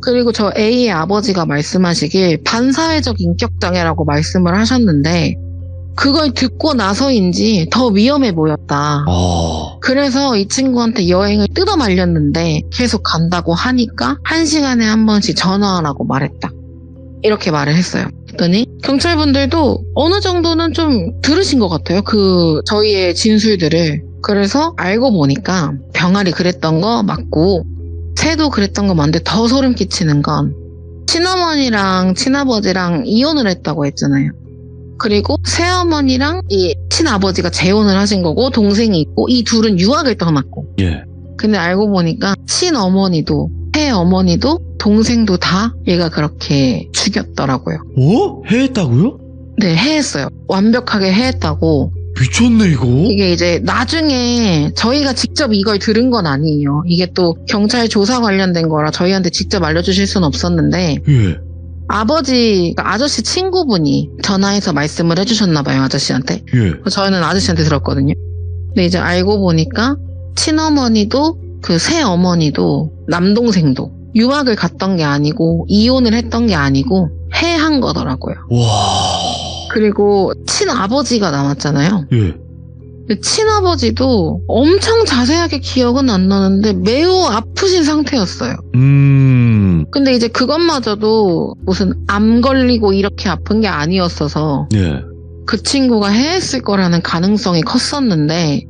그리고 저 A의 아버지가 말씀하시길 반사회적 인격장애라고 말씀을 하셨는데 그걸 듣고 나서인지 더 위험해 보였다. 그래서 이 친구한테 여행을 뜯어 말렸는데 계속 간다고 하니까 1시간에 한 번씩 전화하라고 말했다. 이렇게 말을 했어요. 그랬더니 경찰분들도 어느 정도는 좀 들으신 것 같아요. 저희의 진술들을. 그래서 알고 보니까 병아리 그랬던 거 맞고 새도 그랬던 거 맞는데 더 소름 끼치는 건 친어머니랑 친아버지랑 이혼을 했다고 했잖아요. 그리고 새어머니랑 이 친아버지가 재혼을 하신 거고 동생이 있고 이 둘은 유학을 떠났고.
예.
근데 알고 보니까 친어머니도 새어머니도 동생도 다 얘가 그렇게 죽였더라고요.
해했다고요?
네, 해했어요. 완벽하게 해했다고.
미쳤네 이거.
이게 이제 나중에 저희가 직접 이걸 들은 건 아니에요. 이게 또 경찰 조사 관련된 거라 저희한테 직접 알려주실 수는 없었는데
예.
아저씨 친구분이 전화해서 말씀을 해주셨나 봐요. 아저씨한테.
예.
저희는 아저씨한테 들었거든요. 근데 이제 알고 보니까 친어머니도 그 새어머니도 남동생도 유학을 갔던 게 아니고 이혼을 했던 게 아니고 해한 거더라고요.
와.
그리고 친아버지가 남았잖아요.
예.
근데 친아버지도 엄청 자세하게 기억은 안 나는데 매우 아프신 상태였어요. 근데 이제 그것마저도 무슨 암 걸리고 이렇게 아픈 게 아니었어서
예.
그 친구가 해했을 거라는 가능성이 컸었는데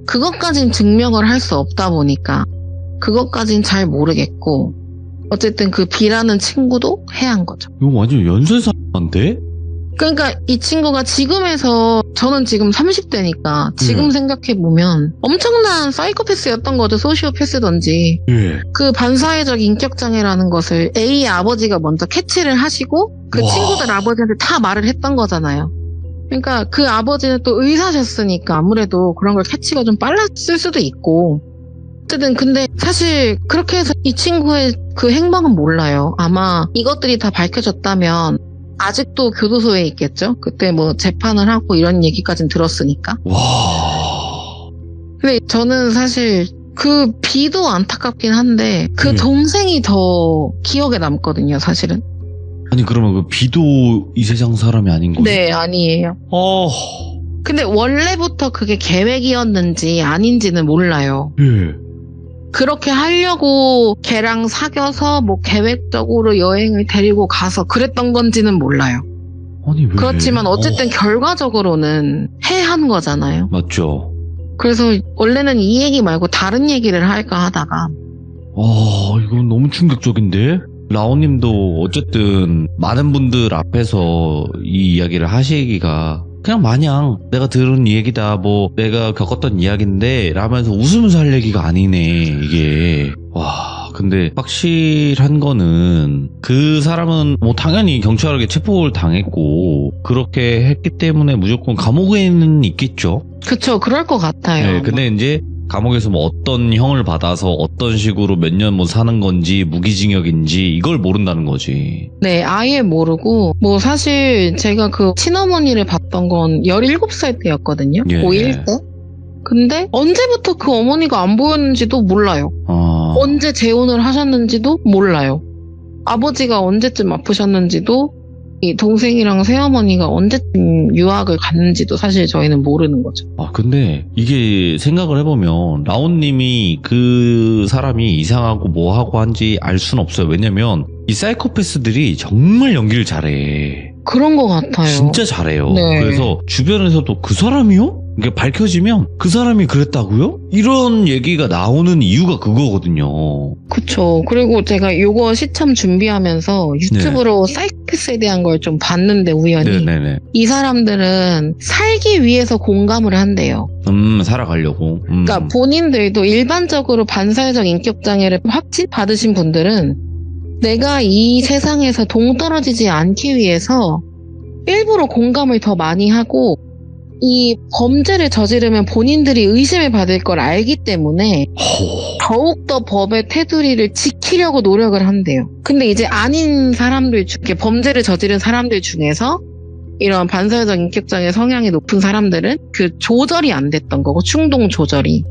그것까진 증명을 할 수 없다 보니까 그것까진 잘 모르겠고 어쨌든 그 B라는 친구도 해한 거죠.
이거 완전 연쇄살인인데?
그러니까 이 친구가 지금에서 저는 지금 30대니까 지금 생각해보면 엄청난 사이코패스였던 거죠. 소시오패스던지.
예.
그 반사회적 인격장애라는 것을 A의 아버지가 먼저 캐치를 하시고 그 친구들 아버지한테 다 말을 했던 거잖아요. 그러니까 그 아버지는 또 의사셨으니까 아무래도 그런 걸 캐치가 좀 빨랐을 수도 있고 어쨌든 근데 사실 그렇게 해서 이 친구의 그 행방은 몰라요. 아마 이것들이 다 밝혀졌다면 아직도 교도소에 있겠죠? 그때 뭐 재판을 하고 이런 얘기까지는 들었으니까.
와.
근데 저는 사실 그 B도 안타깝긴 한데 그
네.
동생이 더 기억에 남거든요, 사실은.
아니 그러면 그 B도 이 세상 사람이 아닌 거예요?
네, 아니에요. 근데 원래부터 그게 계획이었는지 아닌지는 몰라요.
예.
그렇게 하려고 걔랑 사귀어서 뭐 계획적으로 여행을 데리고 가서 그랬던 건지는 몰라요.
아니 왜?
그렇지만 어쨌든 결과적으로는 해한 거잖아요.
맞죠.
그래서 원래는 이 얘기 말고 다른 얘기를 할까 하다가
이건 너무 충격적인데? 라오님도 어쨌든 많은 분들 앞에서 이 이야기를 하시기가 그냥 마냥 내가 들은 얘기다, 뭐 내가 겪었던 이야기인데 라면서 웃으면서 할 얘기가 아니네 이게. 와, 근데 확실한 거는 그 사람은 뭐 당연히 경찰에게 체포를 당했고 그렇게 했기 때문에 무조건 감옥에는 있겠죠.
그쵸, 그럴 것 같아요.
네, 근데 이제 감옥에서 뭐 어떤 형을 받아서 어떤 식으로 몇 년 뭐 사는 건지 무기징역인지 이걸 모른다는 거지.
네, 아예 모르고 뭐 사실 제가 그 친어머니를 봤던 건 17살 때였거든요.
예.
고1 때. 근데 언제부터 그 어머니가 안 보였는지도 몰라요. 언제 재혼을 하셨는지도 몰라요. 아버지가 언제쯤 아프셨는지도, 이 동생이랑 새어머니가 언제쯤 유학을 갔는지도 사실 저희는 모르는 거죠.
근데 이게 생각을 해보면 라온님이 그 사람이 이상하고 뭐하고 한지 알 수는 없어요. 왜냐면 이 사이코패스들이 정말 연기를 잘해.
그런 것 같아요.
진짜 잘해요.
네.
그래서 주변에서도 그 사람이요? 이게 밝혀지면 그 사람이 그랬다고요? 이런 얘기가 나오는 이유가 그거거든요.
그쵸. 그리고 제가 요거 시참 준비하면서 유튜브로 사이코패스에 대한 걸 좀 봤는데 우연히
네네네.
이 사람들은 살기 위해서 공감을 한대요.
살아가려고.
그러니까 본인들도 일반적으로 반사회적 인격장애를 확진 받으신 분들은 내가 이 세상에서 동떨어지지 않기 위해서 일부러 공감을 더 많이 하고 이 범죄를 저지르면 본인들이 의심을 받을 걸 알기 때문에 더욱더 법의 테두리를 지키려고 노력을 한대요. 근데 이제 아닌 사람들 중에 범죄를 저지른 사람들 중에서 이런 반사회적 인격장애 성향이 높은 사람들은 그 조절이 안 됐던 거고, 충동 조절이.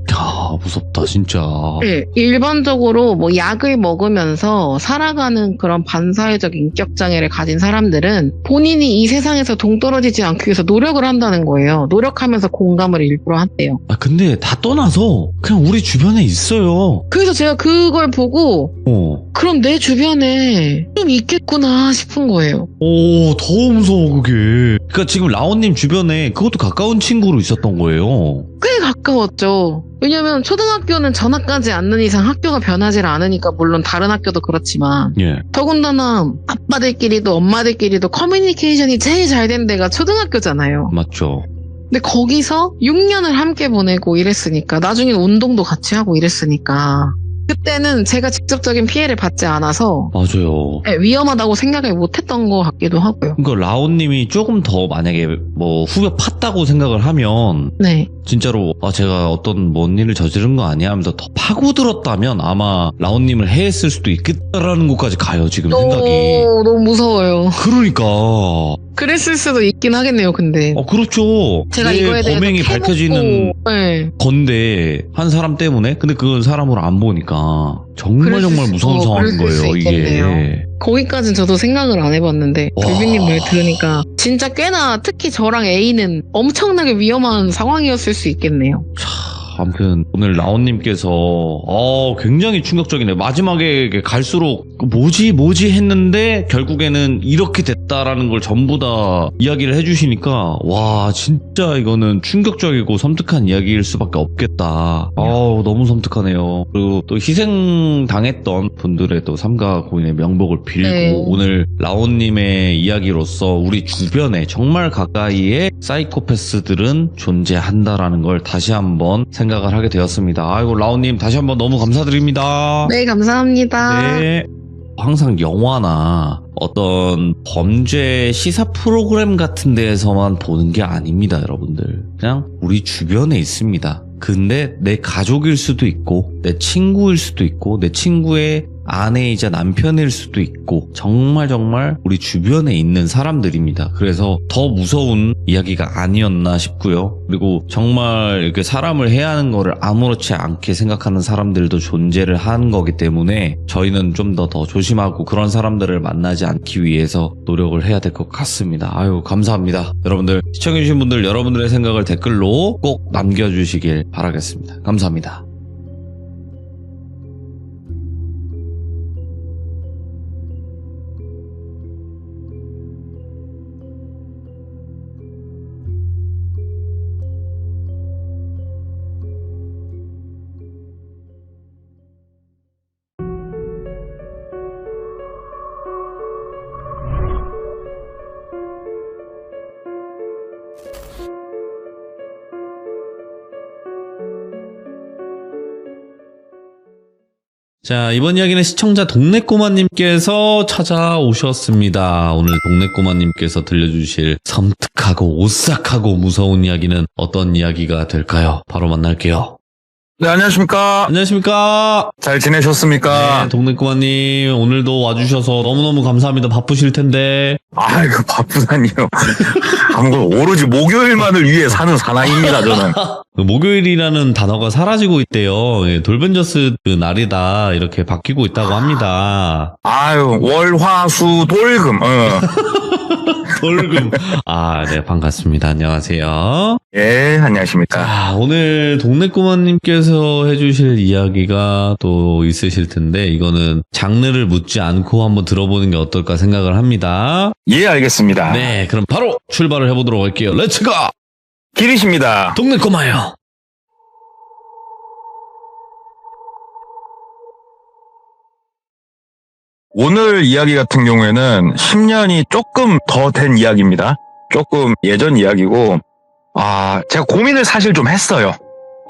무섭다 진짜.
네, 일반적으로 뭐 약을 먹으면서 살아가는 그런 반사회적 인격장애를 가진 사람들은 본인이 이 세상에서 동떨어지지 않기 위해서 노력을 한다는 거예요. 노력하면서 공감을 일부러 한대요.
근데 다 떠나서 그냥 우리 주변에 있어요.
그래서 제가 그걸 보고 그럼 내 주변에 좀 있겠구나 싶은 거예요.
더 무서워 그게. 그러니까 지금 라온님 주변에 그것도 가까운 친구로 있었던 거예요.
꽤 가까웠죠. 왜냐면 초등학교는 전학가지 않는 이상 학교가 변하지 않으니까, 물론 다른 학교도 그렇지만
예.
더군다나 아빠들끼리도 엄마들끼리도 커뮤니케이션이 제일 잘 된 데가 초등학교잖아요.
맞죠.
근데 거기서 6년을 함께 보내고 이랬으니까, 나중엔 운동도 같이 하고 이랬으니까 그때는 제가 직접적인 피해를 받지 않아서
맞아요.
위험하다고 생각을 못했던 것 같기도 하고요.
그러니까 라온님이 조금 더 만약에 뭐 후배 팠다고 생각을 하면
네.
진짜로 제가 어떤 뭔 일을 저지른 거 아니야 하면서 더 파고들었다면 아마 라온님을 해했을 수도 있겠다라는 곳까지 가요 지금 생각이.
너무 무서워요.
그러니까.
그랬을 수도 있긴 하겠네요. 근데
그렇죠.
제가
제
이거에 대해서
범행이
캐묻고,
밝혀지는
네.
건데 한 사람 때문에. 근데 그건 사람으로 안 보니까 정말 무서운 상황인 거예요 이게.
거기까지는 저도 생각을 안 해봤는데
와.
별비님 말 들으니까 진짜 꽤나, 특히 저랑 A는 엄청나게 위험한 상황이었을 수 있겠네요.
아무튼 오늘 라온님께서 굉장히 충격적이네요. 마지막에 갈수록 뭐지 했는데 결국에는 이렇게 됐다라는 걸 전부 다 이야기를 해주시니까 와 진짜 이거는 충격적이고 섬뜩한 이야기일 수밖에 없겠다. 너무 섬뜩하네요. 그리고 또 희생당했던 분들의 또 삼가 고인의 명복을 빌고
네.
오늘 라온님의 이야기로서 우리 주변에 정말 가까이에 사이코패스들은 존재한다라는 걸 다시 한번 생각을 하게 되었습니다. 아이고 라온님 다시 한번 너무 감사드립니다.
네, 감사합니다.
네. 항상 영화나 어떤 범죄 시사 프로그램 같은 데에서만 보는 게 아닙니다, 여러분들. 그냥 우리 주변에 있습니다. 근데 내 가족일 수도 있고 내 친구일 수도 있고 내 친구의 아내이자 남편일 수도 있고 정말 우리 주변에 있는 사람들입니다. 그래서 더 무서운 이야기가 아니었나 싶고요. 그리고 정말 이렇게 사람을 해야 하는 거를 아무렇지 않게 생각하는 사람들도 존재를 하는 거기 때문에 저희는 좀 더 조심하고 그런 사람들을 만나지 않기 위해서 노력을 해야 될 것 같습니다. 아유, 감사합니다. 여러분들, 시청해주신 분들 여러분들의 생각을 댓글로 꼭 남겨주시길 바라겠습니다. 감사합니다. 자, 이번 이야기는 시청자 동네꼬마님께서 찾아오셨습니다. 오늘 동네꼬마님께서 들려주실 섬뜩하고 오싹하고 무서운 이야기는 어떤 이야기가 될까요? 바로 만날게요.
네, 안녕하십니까.
안녕하십니까?
잘 지내셨습니까?
네, 동네꼬마님 오늘도 와주셔서 너무너무 감사합니다. 바쁘실 텐데.
아이고, 바쁘다니요. 아무튼 오로지 목요일만을 위해 사는 사나이입니다, 저는.
목요일이라는 단어가 사라지고 있대요. 예, 돌벤져스 그 날이다 이렇게 바뀌고 있다고 합니다.
아유, 월, 화, 수, 돌금.
돌금. 아, 네, 반갑습니다. 안녕하세요.
예, 안녕하십니까.
자, 오늘 동네꼬마님께서 해주실 이야기가 또 있으실 텐데 이거는 장르를 묻지 않고 한번 들어보는 게 어떨까 생각을 합니다.
예, 알겠습니다.
네, 그럼 바로 출발을 해보도록 할게요. 렛츠고!
길이십니다.
동네꼬마요.
오늘 이야기 같은 경우에는 10년이 조금 더 된 이야기입니다. 조금 예전 이야기고, 제가 고민을 사실 좀 했어요.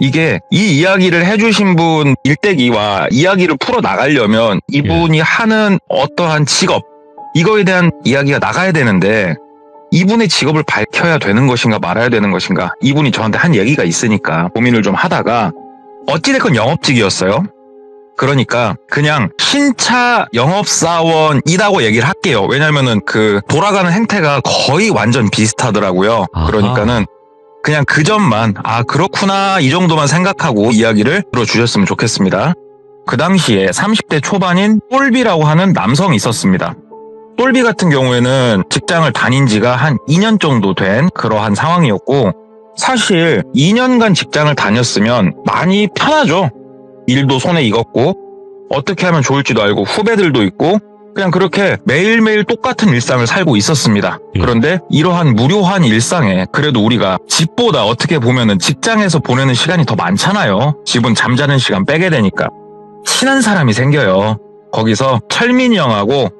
이게 이 이야기를 해주신 분 일대기와 이야기를 풀어나가려면 이분이 하는 어떠한 직업, 이거에 대한 이야기가 나가야 되는데 이분의 직업을 밝혀야 되는 것인가 말아야 되는 것인가, 이분이 저한테 한 얘기가 있으니까 고민을 좀 하다가 어찌됐건 영업직이었어요. 그러니까 그냥 신차 영업사원이라고 얘기를 할게요. 왜냐면은 그 돌아가는 행태가 거의 완전 비슷하더라고요.
아하.
그러니까는 그냥 그 점만 그렇구나 이 정도만 생각하고 이야기를 들어주셨으면 좋겠습니다. 그 당시에 30대 초반인 똘비라고 하는 남성이 있었습니다. 똘비 같은 경우에는 직장을 다닌 지가 한 2년 정도 된 그러한 상황이었고, 사실 2년간 직장을 다녔으면 많이 편하죠. 일도 손에 익었고 어떻게 하면 좋을지도 알고 후배들도 있고 그냥 그렇게 매일매일 똑같은 일상을 살고 있었습니다. 그런데 이러한 무료한 일상에 그래도 우리가 집보다 어떻게 보면은 직장에서 보내는 시간이 더 많잖아요. 집은 잠자는 시간 빼게 되니까. 친한 사람이 생겨요. 거기서 철민이 형하고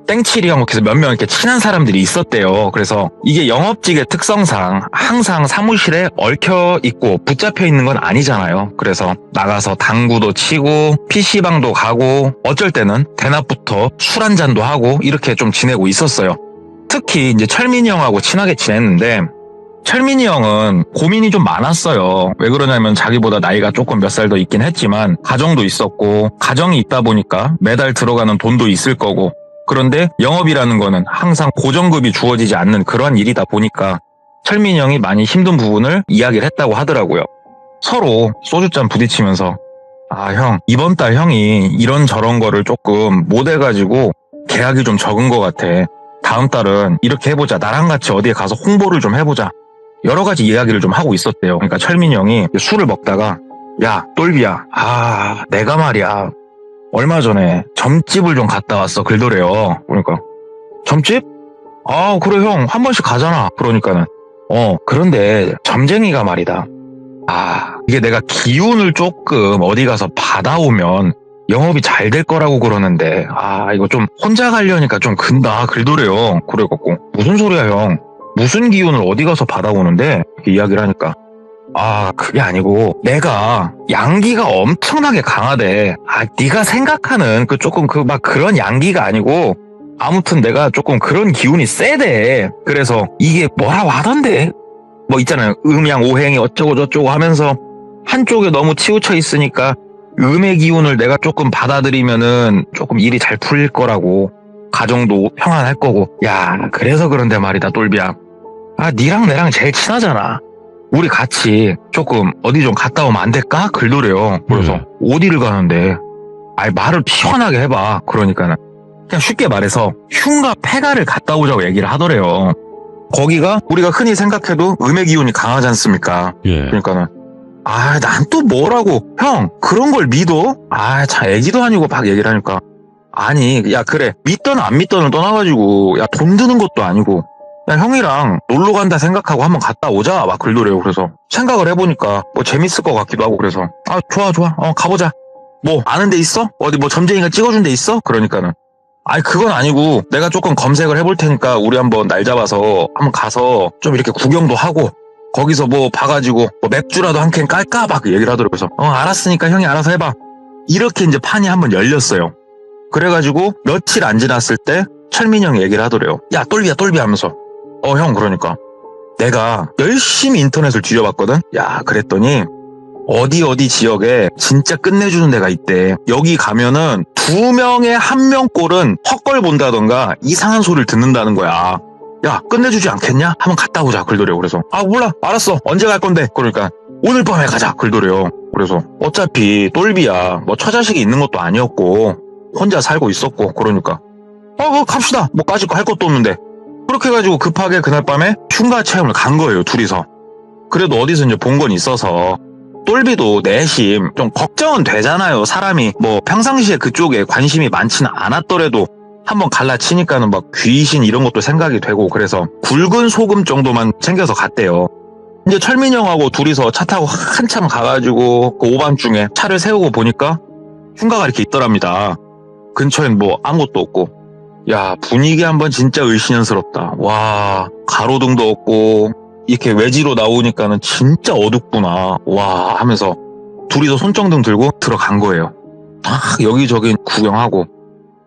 땡칠이 형, 그래서 몇 명 이렇게 친한 사람들이 있었대요. 그래서 이게 영업직의 특성상 항상 사무실에 얽혀 있고 붙잡혀 있는 건 아니잖아요. 그래서 나가서 당구도 치고 PC방도 가고 어쩔 때는 대낮부터 술 한 잔도 하고 이렇게 좀 지내고 있었어요. 특히 이제 철민이 형하고 친하게 지냈는데, 철민이 형은 고민이 좀 많았어요. 왜 그러냐면 자기보다 나이가 조금 몇 살 더 있긴 했지만 가정도 있었고, 가정이 있다 보니까 매달 들어가는 돈도 있을 거고, 그런데 영업이라는 거는 항상 고정급이 주어지지 않는 그러한 일이다 보니까 철민이 형이 많이 힘든 부분을 이야기를 했다고 하더라고요. 서로 소주잔 부딪히면서 형, 이번 달 형이 이런저런 거를 조금 못 해가지고 계약이 좀 적은 것 같아. 다음 달은 이렇게 해보자. 나랑 같이 어디에 가서 홍보를 좀 해보자. 여러 가지 이야기를 좀 하고 있었대요. 그러니까 철민이 형이 술을 먹다가 야, 똘비야. 내가 말이야. 얼마 전에 점집을 좀 갔다 왔어. 글도래요. 그러니까 점집? 그래 형, 한 번씩 가잖아. 그러니까는 그런데 점쟁이가 말이다. 이게 내가 기운을 조금 어디 가서 받아오면 영업이 잘 될 거라고 그러는데 이거 좀 혼자 가려니까 좀 근다. 글도래요. 그래갖고 무슨 소리야 형, 무슨 기운을 어디 가서 받아오는데, 이렇게 이야기를 하니까 그게 아니고 내가 양기가 엄청나게 강하대. 네가 생각하는 그 조금 막 그런 양기가 아니고 아무튼 내가 조금 그런 기운이 세대. 그래서 이게 뭐라고 하던데, 뭐 있잖아요, 음양 오행이 어쩌고 저쩌고 하면서 한쪽에 너무 치우쳐 있으니까 음의 기운을 내가 조금 받아들이면은 조금 일이 잘 풀릴 거라고. 가정도 평안할 거고. 야, 그래서 그런데 말이다, 똘비야. 아, 니랑 내랑 제일 친하잖아. 우리 같이 조금 어디 좀 갔다 오면 안 될까? 글도래요. 그래서 어디를 가는데? 아이, 말을 시원하게 해봐. 그러니까는 그냥 쉽게 말해서 흉가 폐가를 갔다 오자고 얘기를 하더래요. 거기가 우리가 흔히 생각해도 음의 기운이 강하지 않습니까?
예.
그러니까는 아, 난 또 뭐라고. 형, 그런 걸 믿어? 아, 참 애기도 아니고 막 얘기를 하니까 아니, 야, 그래. 믿던 안 믿던을 떠나가지고 야, 돈 드는 것도 아니고 야, 형이랑 놀러 간다 생각하고 한번 갔다 오자 막 그러더래요. 그래서 생각을 해보니까 뭐 재밌을 것 같기도 하고 그래서 아, 좋아 가보자. 뭐 아는 데 있어? 어디 뭐 점쟁이가 찍어준 데 있어? 그러니까는 아니, 그건 아니고 내가 조금 검색을 해볼 테니까 우리 한번 날 잡아서 한번 가서 좀 이렇게 구경도 하고 거기서 뭐 봐가지고 뭐 맥주라도 한 캔 깔까? 막 얘기를 하더라고요. 그래서 알았으니까 형이 알아서 해봐. 이렇게 이제 판이 한번 열렸어요. 그래가지고 며칠 안 지났을 때 철민이 형이 얘기를 하더래요. 야, 똘비야 하면서 형, 그러니까 내가 열심히 인터넷을 뒤져봤거든. 야, 그랬더니 어디 지역에 진짜 끝내주는 데가 있대. 여기 가면은 2명에 1명 꼴은 헛걸 본다던가 이상한 소리를 듣는다는 거야. 야, 끝내주지 않겠냐? 한번 갔다 오자. 글더래요. 그래서 아, 몰라, 알았어, 언제 갈 건데? 그러니까 오늘 밤에 가자. 글더래요. 그래서 어차피 똘비야 뭐 처자식이 있는 것도 아니었고 혼자 살고 있었고 그러니까 갑시다. 뭐 까짓 거 할 것도 없는데. 그렇게 해가지고 급하게 그날 밤에 흉가 체험을 간 거예요, 둘이서. 그래도 어디서 이제 본 건 있어서 똘비도 내심 좀 걱정은 되잖아요. 사람이 뭐 평상시에 그쪽에 관심이 많지는 않았더라도 한번 갈라치니까는 막 귀신 이런 것도 생각이 되고 그래서 굵은 소금 정도만 챙겨서 갔대요. 이제 철민이 형하고 둘이서 차 타고 한참 가가지고 그 오밤중에 차를 세우고 보니까 흉가가 이렇게 있더랍니다. 근처엔 뭐 아무것도 없고. 야, 분위기 한번 진짜 을씨년스럽다. 와, 가로등도 없고 이렇게 외지로 나오니까는 진짜 어둡구나. 와, 하면서 둘이서 손정등 들고 들어간 거예요. 딱 여기저기 구경하고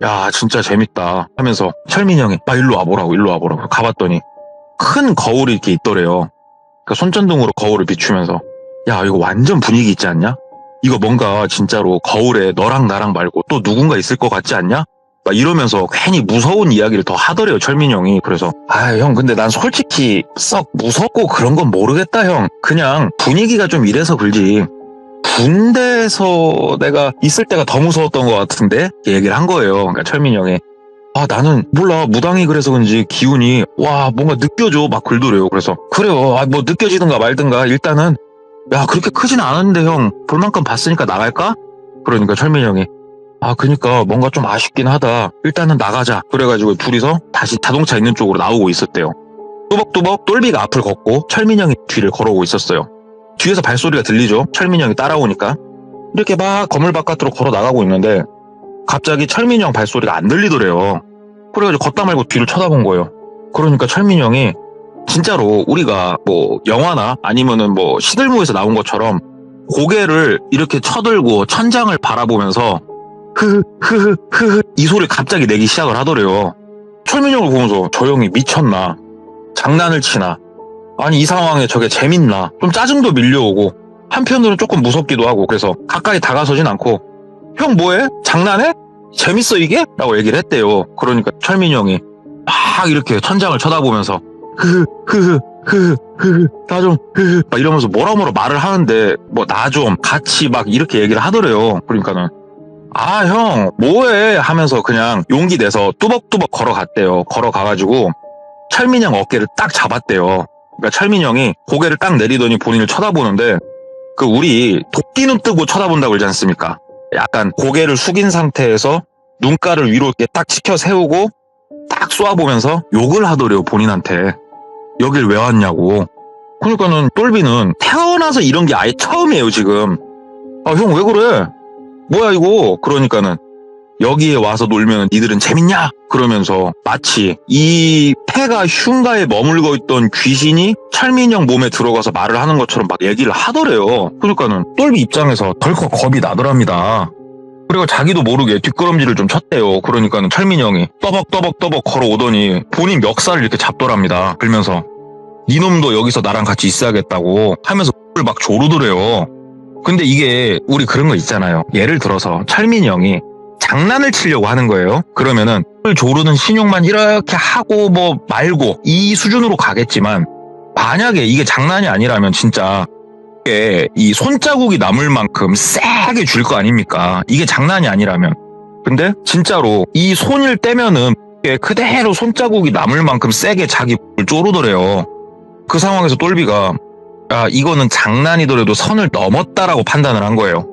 야, 진짜 재밌다 하면서 철민이 형이 일로 와보라고 가봤더니 큰 거울이 이렇게 있더래요. 그러니까 손전등으로 거울을 비추면서 야, 이거 완전 분위기 있지 않냐? 이거 뭔가 진짜로 거울에 너랑 나랑 말고 또 누군가 있을 것 같지 않냐? 막 이러면서 괜히 무서운 이야기를 더 하더래요, 철민이 형이. 그래서 형, 근데 난 솔직히 썩 무섭고 그런 건 모르겠다, 형. 그냥 분위기가 좀 이래서 그러지. 군대에서 내가 있을 때가 더 무서웠던 것 같은데? 얘기를 한 거예요. 그러니까 철민이 형이 나는 몰라, 무당이 그래서 그런지 기운이 뭔가 느껴져 막 그러더래요. 그래서 그래요, 뭐 느껴지든가 말든가 일단은 야, 그렇게 크진 않았는데 형 볼 만큼 봤으니까 나갈까? 그러니까 철민이 형이 그니까 뭔가 좀 아쉽긴 하다. 일단은 나가자. 그래가지고 둘이서 다시 자동차 있는 쪽으로 나오고 있었대요. 뚜벅뚜벅 똘비가 앞을 걷고 철민이 형이 뒤를 걸어오고 있었어요. 뒤에서 발소리가 들리죠. 철민이 형이 따라오니까 이렇게 막 건물 바깥으로 걸어 나가고 있는데 갑자기 철민이 형 발소리가 안 들리더래요. 그래가지고 걷다 말고 뒤를 쳐다본 거예요. 그러니까 철민이 형이 진짜로 우리가 뭐 영화나 아니면은 뭐 시들무에서 나온 것처럼 고개를 이렇게 쳐들고 천장을 바라보면서 흐흐흐흐 이 소리를 갑자기 내기 시작을 하더래요. 철민이 형을 보면서 저 형이 미쳤나? 장난을 치나? 아니, 이 상황에 저게 재밌나? 좀 짜증도 밀려오고 한편으로는 조금 무섭기도 하고 그래서 가까이 다가서진 않고 형 뭐해? 장난해? 재밌어 이게? 라고 얘기를 했대요. 그러니까 철민이 형이 막 이렇게 천장을 쳐다보면서 나 좀 막 이러면서 뭐라 말을 하는데 뭐 나 좀 같이 막 이렇게 얘기를 하더래요. 그러니까는 형 뭐해 하면서 그냥 용기 내서 뚜벅뚜벅 걸어갔대요. 걸어가가지고 철민이 형 어깨를 딱 잡았대요. 그러니까 철민이 형이 고개를 딱 내리더니 본인을 쳐다보는데 우리 도끼 눈 뜨고 쳐다본다고 그러지 않습니까? 약간 고개를 숙인 상태에서 눈가를 위로 이렇게 딱 치켜 세우고 딱 쏘아보면서 욕을 하더래요, 본인한테. 여길 왜 왔냐고. 그러니까는 똘비는 태어나서 이런 게 아예 처음이에요, 지금. 형 왜 그래? 뭐야 이거? 그러니까는 여기에 와서 놀면 니들은 재밌냐? 그러면서 마치 이 폐가 흉가에 머물고 있던 귀신이 철민이 형 몸에 들어가서 말을 하는 것처럼 막 얘기를 하더래요. 그러니까는 똘비 입장에서 덜컥 겁이 나더랍니다. 그리고 자기도 모르게 뒷걸음질을 좀 쳤대요. 그러니까는 철민이 형이 떠벅떠벅 걸어오더니 본인 멱살을 이렇게 잡더랍니다. 그러면서 니놈도 여기서 나랑 같이 있어야겠다고 하면서 막 조르더래요. 근데 이게 우리 그런 거 있잖아요. 예를 들어서 철민이 형이 장난을 치려고 하는 거예요. 그러면은 조르는 신용만 이렇게 하고 뭐 말고 이 수준으로 가겠지만 만약에 이게 장난이 아니라면 진짜 이 손자국이 남을 만큼 세게 줄 거 아닙니까? 이게 장난이 아니라면. 근데 진짜로 이 손을 떼면은 그대로 손자국이 남을 만큼 세게 자기 쪼르더래요. 그 상황에서 똘비가 이거는 장난이더라도 선을 넘었다라고 판단을 한 거예요.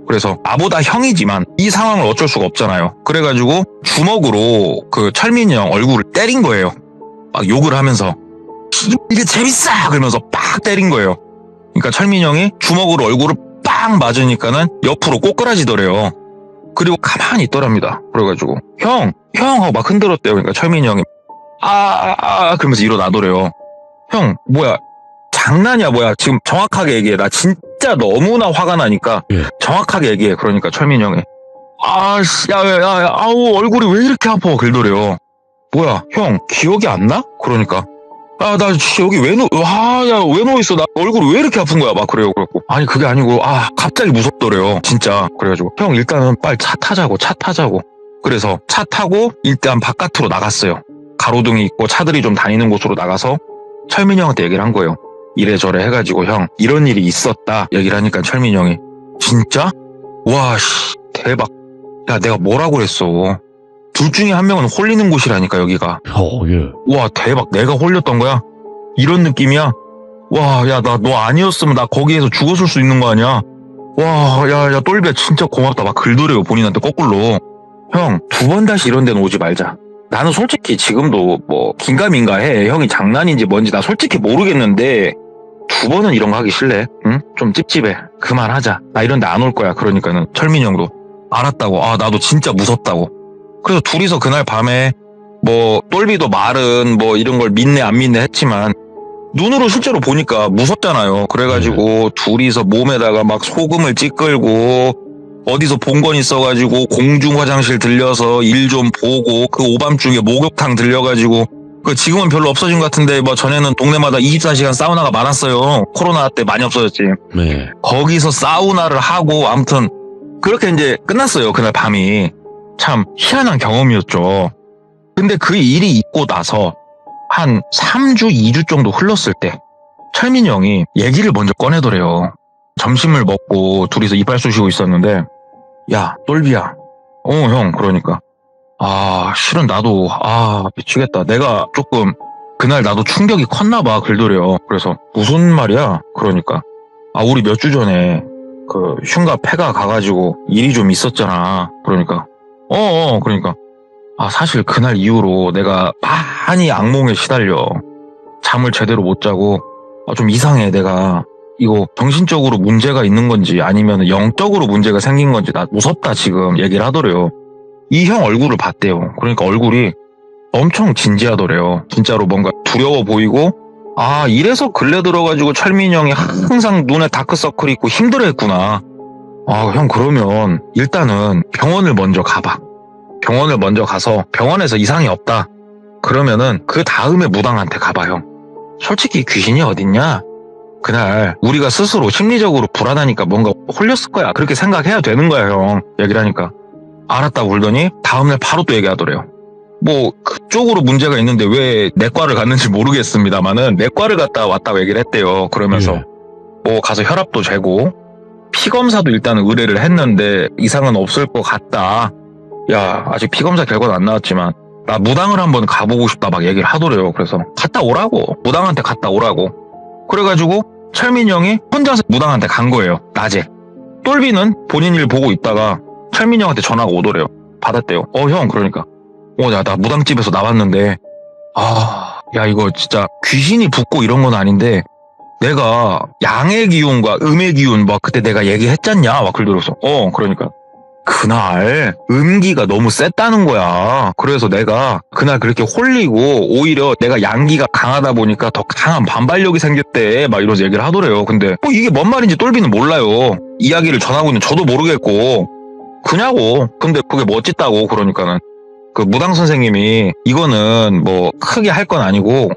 그래서 나보다 형이지만 이 상황을 어쩔 수가 없잖아요. 그래가지고 주먹으로 그 철민이 형 얼굴을 때린 거예요. 막 욕을 하면서 이게 재밌어! 그러면서 빡 때린 거예요. 그러니까 철민이 형이 주먹으로 얼굴을 빵 맞으니까는 옆으로 꼬꾸라지더래요. 그리고 가만히 있더랍니다. 그래가지고 형 하고 막 흔들었대요. 그러니까 철민이 형이 그러면서 일어나더래요. 형 뭐야 장난이야 뭐야 지금 정확하게 얘기해. 나 진짜 너무나 화가 나니까 정확하게 얘기해. 그러니까 철민이 형이 아우 얼굴이 왜 이렇게 아파 그러더래요. 뭐야 형 기억이 안 나? 그러니까 나 여기 왜 누워있어? 나 얼굴이 왜 이렇게 아픈 거야? 막 그래요. 그래갖고 아니 그게 아니고 갑자기 무섭더래요. 진짜. 그래가지고 형 일단은 빨리 차 타자고. 그래서 차 타고 일단 바깥으로 나갔어요. 가로등이 있고 차들이 좀 다니는 곳으로 나가서 철민이 형한테 얘기를 한 거예요. 이래저래 해가지고 형 이런 일이 있었다 얘기를 하니까 철민이 형이 진짜? 와 씨 대박. 야 내가 뭐라고 그랬어. 둘 중에 한 명은 홀리는 곳이라니까 여기가.
예.
와 대박 내가 홀렸던 거야? 이런 느낌이야? 와 야 나 너 아니었으면 나 거기에서 죽었을 수 있는 거 아니야? 와 야 똘비야 진짜 고맙다 막 글더래요. 본인한테 거꾸로. 형 2번 다시 이런 데는 오지 말자. 나는 솔직히 지금도 뭐 긴가민가해. 형이 장난인지 뭔지 나 솔직히 모르겠는데 2번은 이런 거 하기 싫래. 응? 좀 찝찝해. 그만하자. 나 이런 데 안 올 거야. 그러니까는 철민이 형도 알았다고. 나도 진짜 무섭다고. 그래서 둘이서 그날 밤에 뭐 똘비도 말은 뭐 이런 걸 믿네 안 믿네 했지만 눈으로 실제로 보니까 무섭잖아요. 그래가지고 둘이서 몸에다가 막 소금을 찌끌고 어디서 본 건 있어가지고 공중 화장실 들려서 일 좀 보고 그 오밤중에 목욕탕 들려가지고 그 지금은 별로 없어진 것 같은데 뭐 전에는 동네마다 24시간 사우나가 많았어요. 코로나 때 많이 없어졌지.
네.
거기서 사우나를 하고 아무튼 그렇게 이제 끝났어요. 그날 밤이. 참 희한한 경험이었죠. 근데 그 일이 있고 나서 한 3주, 2주 정도 흘렀을 때 철민이 형이 얘기를 먼저 꺼내더래요. 점심을 먹고 둘이서 이빨 쑤시고 있었는데 야 똘비야 형 그러니까 실은 나도 미치겠다. 내가 조금 그날 나도 충격이 컸나 봐 그러더래요. 그래서 무슨 말이야? 그러니까 우리 몇 주 전에 그 흉가 폐가 가가지고 일이 좀 있었잖아. 그러니까 그러니까 사실 그날 이후로 내가 많이 악몽에 시달려. 잠을 제대로 못 자고 좀 이상해. 내가 이거 정신적으로 문제가 있는 건지 아니면 영적으로 문제가 생긴 건지 나 무섭다 지금 얘기를 하더래요. 이 형 얼굴을 봤대요. 그러니까 얼굴이 엄청 진지하더래요. 진짜로 뭔가 두려워 보이고 이래서 근래 들어가지고 철민이 형이 항상 눈에 다크서클이 있고 힘들어했구나. 형 그러면 일단은 병원을 먼저 가봐. 병원을 먼저 가서 병원에서 이상이 없다. 그러면은 그 다음에 무당한테 가봐 형. 솔직히 귀신이 어딨냐? 그날 우리가 스스로 심리적으로 불안하니까 뭔가 홀렸을 거야. 그렇게 생각해야 되는 거야 형. 얘기를 하니까 알았다고 그러더니 다음날 바로 또 얘기하더래요. 뭐 그쪽으로 문제가 있는데 왜 내과를 갔는지 모르겠습니다만은 내과를 갔다 왔다고 얘기를 했대요. 그러면서 뭐 가서 혈압도 재고 피검사도 일단은 의뢰를 했는데 이상은 없을 것 같다. 야 아직 피검사 결과는 안 나왔지만 나 무당을 한번 가보고 싶다 막 얘기를 하더래요. 그래서 갔다 오라고. 무당한테 갔다 오라고. 그래가지고 철민이 형이 혼자서 무당한테 간 거예요. 낮에. 똘비는 본인 일 보고 있다가 철민이 형한테 전화가 오더래요. 받았대요. 형 그러니까 나 무당집에서 나왔는데 야 이거 진짜 귀신이 붙고 이런 건 아닌데 내가 양의 기운과 음의 기운 막 그때 내가 얘기했잖냐 막 그러더라고요. 그러니까 그날 음기가 너무 셌다는 거야. 그래서 내가 그날 그렇게 홀리고 오히려 내가 양기가 강하다 보니까 더 강한 반발력이 생겼대 막 이러면서 얘기를 하더래요. 근데 이게 뭔 말인지 똘비는 몰라요. 이야기를 전하고 있는 저도 모르겠고 그냐고. 근데 그게 뭐 어쨌다고. 그러니까는 그 무당 선생님이 이거는 뭐 크게 할 건 아니고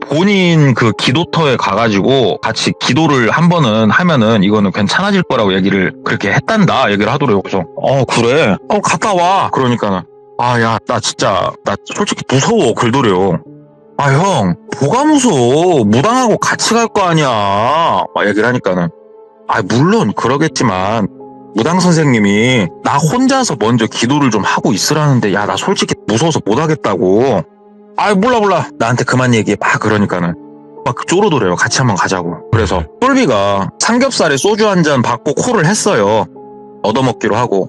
본인 그 기도터에 가가지고 같이 기도를 한 번은 하면은 이거는 괜찮아질 거라고 얘기를 그렇게 했단다 얘기를 하더래요. 그래서 그래? 갔다 와. 그러니까는 야, 나 진짜 나 솔직히 무서워. 그러더래요. 형, 뭐가 무서워? 무당하고 같이 갈 거 아니야. 막 얘기를 하니까는 물론 그러겠지만 무당 선생님이 나 혼자서 먼저 기도를 좀 하고 있으라는데 야, 나 솔직히 무서워서 못 하겠다고. 몰라. 나한테 그만 얘기해. 막 그러니까는 막 쪼르더래요. 같이 한번 가자고. 그래서 똘비가 삼겹살에 소주 한 잔 받고 콜을 했어요. 얻어먹기로 하고.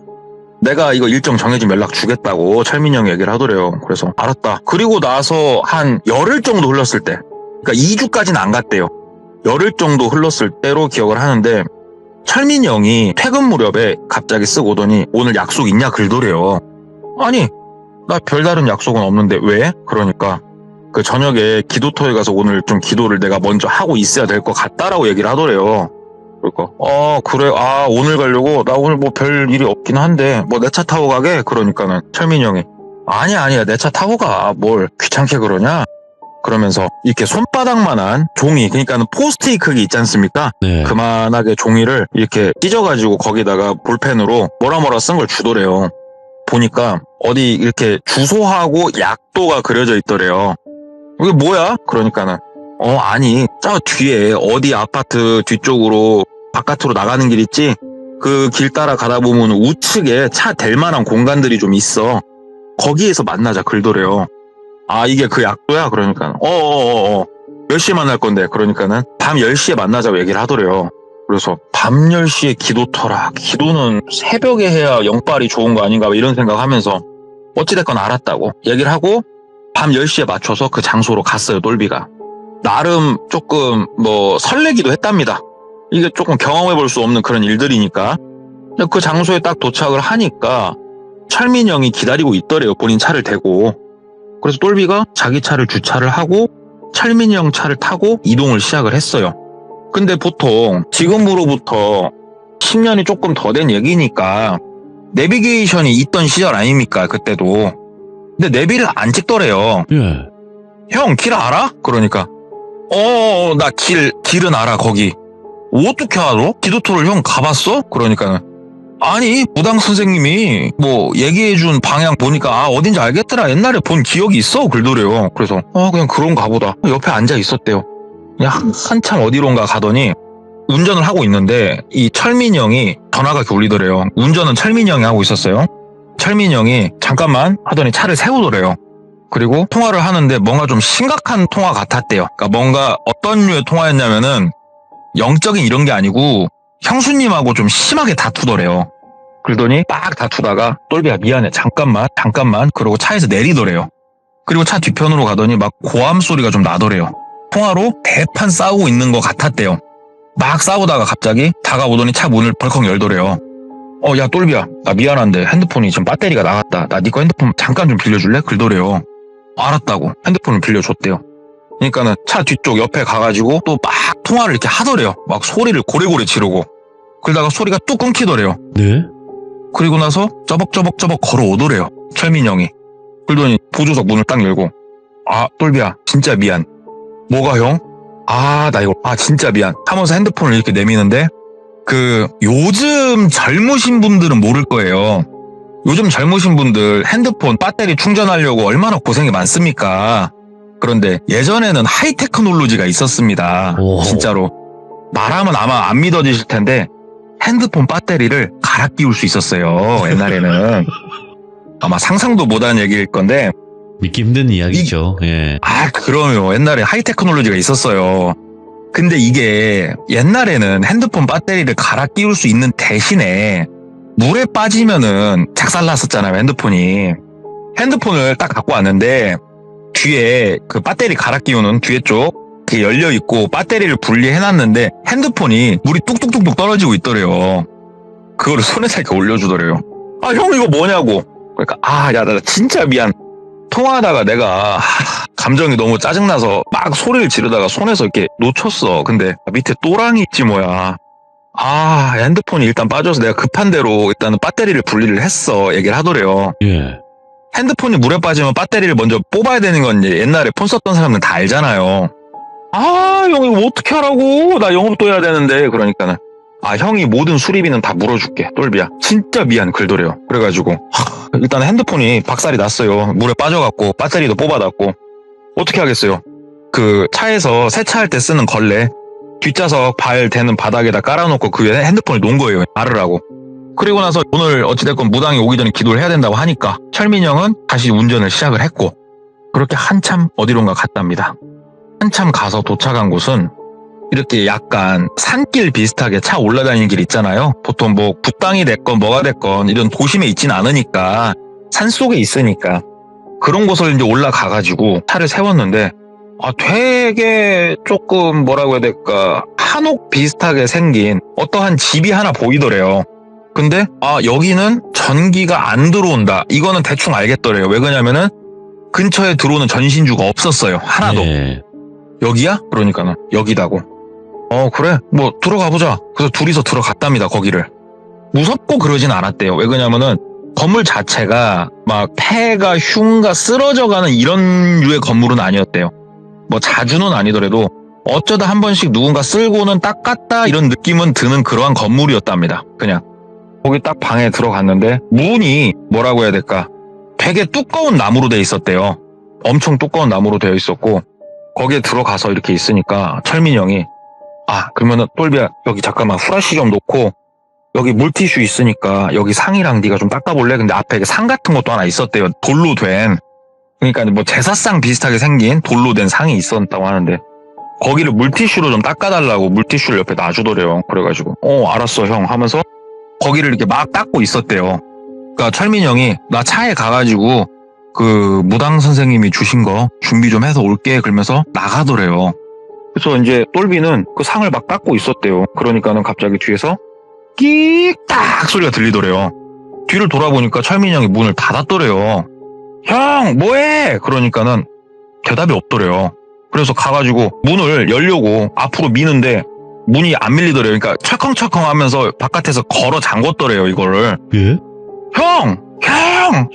내가 이거 일정 정해지면 연락 주겠다고 철민이 형이 얘기를 하더래요. 그래서 알았다. 그리고 나서 한 열흘 정도 흘렀을 때, 그러니까 2주까지는 안 갔대요. 열흘 정도 흘렀을 때로 기억을 하는데 철민이 형이 퇴근 무렵에 갑자기 쓱 오더니 오늘 약속 있냐 그러더래요. 아니, 나 별다른 약속은 없는데 왜? 그러니까 그 저녁에 기도터에 가서 오늘 좀 기도를 내가 먼저 하고 있어야 될 것 같다라고 얘기를 하더래요. 그러니까 그래. 오늘 가려고? 나 오늘 뭐 별 일이 없긴 한데 뭐 내 차 타고 가게? 그러니까는 철민이 형이 아니야 내 차 타고 가. 뭘 귀찮게 그러냐? 그러면서 이렇게 손바닥만한 종이, 그러니까는 포스트잇 크기 있지 않습니까?
네.
그만하게 종이를 이렇게 찢어가지고 거기다가 볼펜으로 뭐라 쓴 걸 주더래요. 보니까 어디 이렇게 주소하고 약도가 그려져 있더래요. 이게 뭐야? 그러니까는 아니 저 뒤에 어디 아파트 뒤쪽으로 바깥으로 나가는 길 있지? 그 길 따라 가다 보면 우측에 차 댈 만한 공간들이 좀 있어. 거기에서 만나자 그러더래요. 이게 그 약도야? 그러니까 몇 시에 만날 건데? 그러니까는 밤 10시에 만나자고 얘기를 하더래요. 그래서 밤 10시에 기도터라. 기도는 새벽에 해야 영빨이 좋은 거 아닌가 이런 생각하면서 어찌됐건 알았다고 얘기를 하고 밤 10시에 맞춰서 그 장소로 갔어요. 똘비가. 나름 조금 설레기도 했답니다. 이게 조금 경험해볼 수 없는 그런 일들이니까. 그 장소에 딱 도착을 하니까 철민이 형이 기다리고 있더래요. 본인 차를 대고. 그래서 똘비가 자기 차를 주차를 하고 철민이 형 차를 타고 이동을 시작을 했어요. 근데 보통 지금으로부터 10년이 조금 더 된 얘기니까 내비게이션이 있던 시절 아닙니까? 그때도. 근데 내비를 안 찍더래요.
예.
형, 길 알아? 그러니까 나 길은 알아. 거기. 어떻게 알아? 기도터를 형 가봤어? 그러니까는 아니 무당 선생님이 얘기해준 방향 보니까 어딘지 알겠더라. 옛날에 본 기억이 있어. 그러더래요. 그래서 그냥 그런가 보다. 옆에 앉아 있었대요. 그냥 한참 어디론가 가더니 운전을 하고 있는데 이 철민이 형이 전화가 이렇게 울리더래요. 운전은 철민이 형이 하고 있었어요. 철민이 형이 잠깐만 하더니 차를 세우더래요. 그리고 통화를 하는데 뭔가 좀 심각한 통화 같았대요. 그러니까 뭔가 어떤 류의 통화였냐면은 영적인 이런 게 아니고 형수님하고 좀 심하게 다투더래요. 그러더니 막 다투다가 똘비야 미안해 잠깐만 그러고 차에서 내리더래요. 그리고 차 뒤편으로 가더니 막 고함 소리가 좀 나더래요. 통화로 대판 싸우고 있는 것 같았대요. 막 싸우다가 갑자기 다가오더니 차 문을 벌컥 열더래요. 야 똘비야 나 미안한데 핸드폰이 지금 배터리가 나갔다. 나 네 거 핸드폰 잠깐 좀 빌려줄래? 그러더래요. 알았다고 핸드폰을 빌려줬대요. 그러니까는 차 뒤쪽 옆에 가가지고 또 막 통화를 이렇게 하더래요. 막 소리를 고래고래 지르고. 그러다가 소리가 뚝 끊기더래요.
네?
그리고 나서 쩌벅쩌벅 걸어오더래요. 철민이 형이. 그러더니 보조석 문을 딱 열고 똘비야 진짜 미안. 뭐가 형? 나 이거 진짜 미안 하면서 핸드폰을 이렇게 내미는데 요즘 젊으신 분들은 모를 거예요. 요즘 젊으신 분들 핸드폰 배터리 충전하려고 얼마나 고생이 많습니까? 그런데 예전에는 하이테크놀로지가 있었습니다.
오.
진짜로. 말하면 아마 안 믿어지실 텐데 핸드폰 배터리를 갈아 끼울 수 있었어요. 옛날에는. 아마 상상도 못한 얘기일 건데
믿기 힘든 이야기죠. 예.
그럼요. 옛날에 하이테크놀로지가 있었어요. 근데 이게 옛날에는 핸드폰 배터리를 갈아 끼울 수 있는 대신에 물에 빠지면은 작살났었잖아요. 핸드폰을 딱 갖고 왔는데 뒤에 그 배터리 갈아 끼우는 뒤에 쪽 그게 열려 있고 배터리를 분리해놨는데 핸드폰이 물이 뚝뚝뚝뚝 떨어지고 있더래요. 그거를 손에다 이렇게 올려주더래요. 형 이거 뭐냐고. 그러니까 야 나 진짜 미안. 통화하다가 내가 감정이 너무 짜증나서 막 소리를 지르다가 손에서 이렇게 놓쳤어. 근데 밑에 또랑이 있지 뭐야. 핸드폰이 일단 빠져서 내가 급한 대로 일단은 배터리를 분리를 했어. 얘기를 하더래요.
예.
핸드폰이 물에 빠지면 배터리를 먼저 뽑아야 되는 건 이제 옛날에 폰 썼던 사람들은 다 알잖아요. 아, 형, 이거 어떻게 하라고? 나 영업도 해야 되는데. 그러니까는. 아, 형이 모든 수리비는 다 물어줄게. 똘비야. 진짜 미안. 글도래요. 그래가지고. 일단 핸드폰이 박살이 났어요. 물에 빠져갖고, 배터리도 뽑아놨고. 어떻게 하겠어요? 그 차에서 세차할 때 쓰는 걸레. 뒷좌석 발 대는 바닥에다 깔아놓고 그 위에 핸드폰을 놓은 거예요. 알으라고. 그리고 나서 오늘 어찌됐건 무당이 오기 전에 기도를 해야 된다고 하니까 철민이 형은 다시 운전을 시작을 했고 그렇게 한참 어디론가 갔답니다. 한참 가서 도착한 곳은 이렇게 약간 산길 비슷하게 차 올라다니는 길 있잖아요. 보통 뭐 굿당이 됐건 뭐가 됐건 이런 도심에 있진 않으니까 산속에 있으니까 그런 곳을 이제 올라가가지고 차를 세웠는데 되게 조금 뭐라고 해야 될까 한옥 비슷하게 생긴 어떠한 집이 하나 보이더래요. 근데 여기는 전기가 안 들어온다. 이거는 대충 알겠더래요. 왜 그러냐면은 근처에 들어오는 전신주가 없었어요. 하나도.
예.
여기야? 그러니까는 여기다고. 그래 뭐 들어가 보자. 그래서 둘이서 들어갔답니다. 거기를. 무섭고 그러진 않았대요. 왜 그러냐면은 건물 자체가 막 폐가 흉가 쓰러져가는 이런 류의 건물은 아니었대요. 뭐 자주는 아니더라도 어쩌다 한 번씩 누군가 쓸고는 닦았다 이런 느낌은 드는 그러한 건물이었답니다. 그냥 거기 딱 방에 들어갔는데 문이 뭐라고 해야 될까 되게 두꺼운 나무로 돼 있었대요. 엄청 두꺼운 나무로 되어 있었고 거기에 들어가서 이렇게 있으니까 철민이 형이 그러면은 똘비야 여기 잠깐만 후라시 좀 놓고 여기 물티슈 있으니까 여기 상이랑 네가 좀 닦아볼래? 근데 앞에 상 같은 것도 하나 있었대요. 돌로 된. 그러니까 뭐 제사상 비슷하게 생긴 돌로 된 상이 있었다고 하는데 거기를 물티슈로 좀 닦아달라고 물티슈를 옆에 놔주더래요. 그래가지고 알았어 형 하면서 거기를 이렇게 막 닦고 있었대요. 그러니까 철민이 형이 나 차에 가가지고 그 무당 선생님이 주신 거 준비 좀 해서 올게 그러면서 나가더래요. 그래서 이제 똘비는 그 상을 막 닦고 있었대요. 그러니까는 갑자기 뒤에서 끽딱 소리가 들리더래요. 뒤를 돌아보니까 철민이 형이 문을 닫았더래요. 형 뭐해? 그러니까는 대답이 없더래요. 그래서 가가지고 문을 열려고 앞으로 미는데 문이 안 밀리더래요. 그러니까 철컹철컹 하면서 바깥에서 걸어 잠궜더래요 이거를.
예?
형!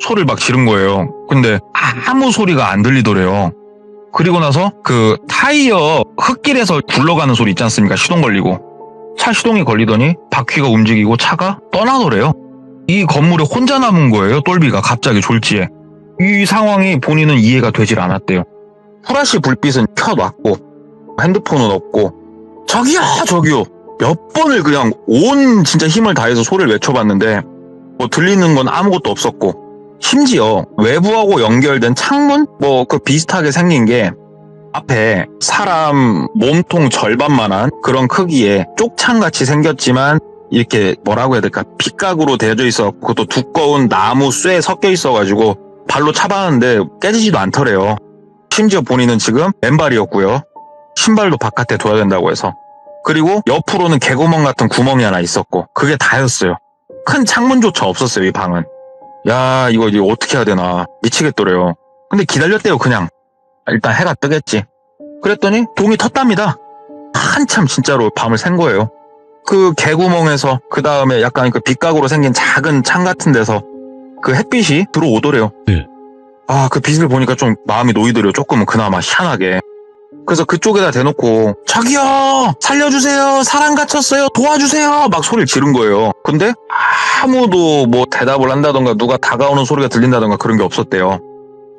소리를 막 지른 거예요. 근데 아무 소리가 안 들리더래요. 그리고 나서 그 타이어 흙길에서 굴러가는 소리 있지 않습니까? 시동 걸리고. 차 시동이 걸리더니 바퀴가 움직이고 차가 떠나더래요. 이 건물에 혼자 남은 거예요. 똘비가 갑자기 졸지에. 이 상황이 본인은 이해가 되질 않았대요. 후라시 불빛은 켜놨고 핸드폰은 없고 저기요 몇 번을 그냥 온 진짜 힘을 다해서 소리를 외쳐봤는데 뭐 들리는 건 아무것도 없었고 심지어 외부하고 연결된 창문 뭐 그 비슷하게 생긴 게 앞에 사람 몸통 절반만한 그런 크기의 쪽창같이 생겼지만 이렇게 뭐라고 해야 될까 빗각으로 되어져 있어 그것도 두꺼운 나무 쇠 섞여 있어가지고 발로 차봤는데 깨지지도 않더래요. 심지어 본인은 지금 맨발이었고요. 신발도 바깥에 둬야 된다고 해서 그리고 옆으로는 개구멍 같은 구멍이 하나 있었고 그게 다였어요. 큰 창문조차 없었어요. 이 방은. 야 이거 이제 어떻게 해야 되나 미치겠더래요. 근데 기다렸대요. 그냥 일단 해가 뜨겠지. 그랬더니 동이 텄답니다. 한참 진짜로 밤을 샌 거예요. 그 개구멍에서 그 다음에 약간 그 빗각으로 생긴 작은 창 같은 데서 그 햇빛이 들어오더래요.
네.
그 빛을 보니까 좀 마음이 놓이더래요. 조금은 그나마 희한하게. 그래서 그쪽에다 대놓고 저기요 살려주세요 사람 갇혔어요 도와주세요 막 소리를 지른 거예요. 근데 아무도 뭐 대답을 한다던가 누가 다가오는 소리가 들린다던가 그런 게 없었대요.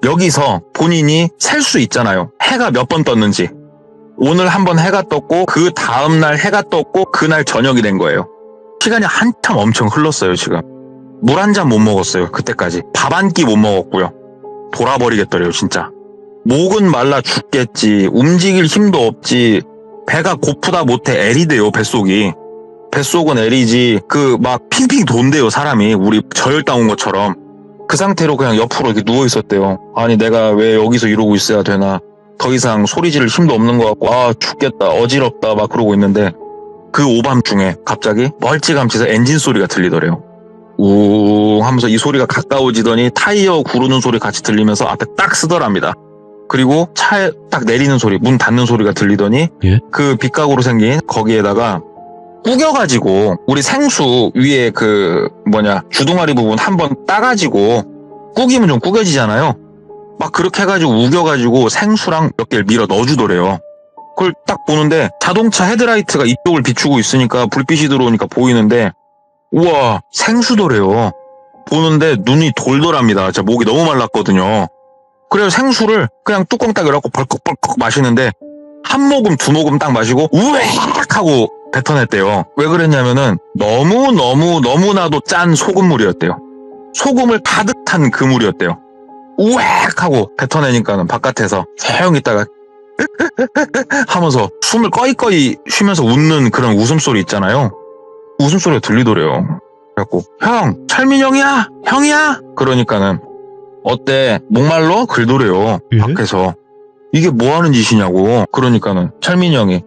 여기서 본인이 셀 수 있잖아요. 해가 몇 번 떴는지. 오늘 한번 해가 떴고 그 다음날 해가 떴고 그날 저녁이 된 거예요. 시간이 한참 엄청 흘렀어요. 지금 물 한 잔 못 먹었어요. 그때까지 밥 한 끼 못 먹었고요. 돌아버리겠더래요 진짜. 목은 말라 죽겠지. 움직일 힘도 없지. 배가 고프다 못해 애리대요. 뱃속은 애리지. 그 막 핑핑 돈대요. 사람이 우리 저혈당 온 것처럼. 그 상태로 그냥 옆으로 이렇게 누워 있었대요. 아니 내가 왜 여기서 이러고 있어야 되나. 더 이상 소리 지를 힘도 없는 것 같고 죽겠다 어지럽다 막 그러고 있는데 그 오밤중에 갑자기 멀찌감치서 엔진 소리가 들리더래요. 우웅 하면서 이 소리가 가까워지더니 타이어 구르는 소리 같이 들리면서 앞에 딱 쓰더랍니다. 그리고 차에 딱 내리는 소리, 문 닫는 소리가 들리더니
예?
그 빗각으로 생긴 거기에다가 구겨가지고 우리 생수 위에 그 주둥아리 부분 한번 따가지고 구기면 좀 구겨지잖아요. 막 그렇게 해가지고 우겨가지고 생수랑 몇 개를 밀어 넣어주더래요. 그걸 딱 보는데 자동차 헤드라이트가 이쪽을 비추고 있으니까 불빛이 들어오니까 보이는데 우와 생수더래요. 보는데 눈이 돌돌합니다. 진짜 목이 너무 말랐거든요. 그래서 생수를 그냥 뚜껑 딱 열어갖고 벌컥벌컥 마시는데 한 모금 두 모금 딱 마시고 우엑 하고 뱉어냈대요. 왜 그랬냐면은 너무나도 짠 소금물이었대요. 소금을 가득 탄 그 물이었대요. 우엑 하고 뱉어내니까는 바깥에서 조용히 있다가 하면서 숨을 꺼이꺼이 쉬면서 웃는 그런 웃음소리 있잖아요. 웃음소리가 들리더래요. 그래갖고 형 철민형이야 형이야 그러니까는 어때 목말라 그러더래요.
예?
밖에서 이게 뭐하는 짓이냐고. 그러니까는 철민형이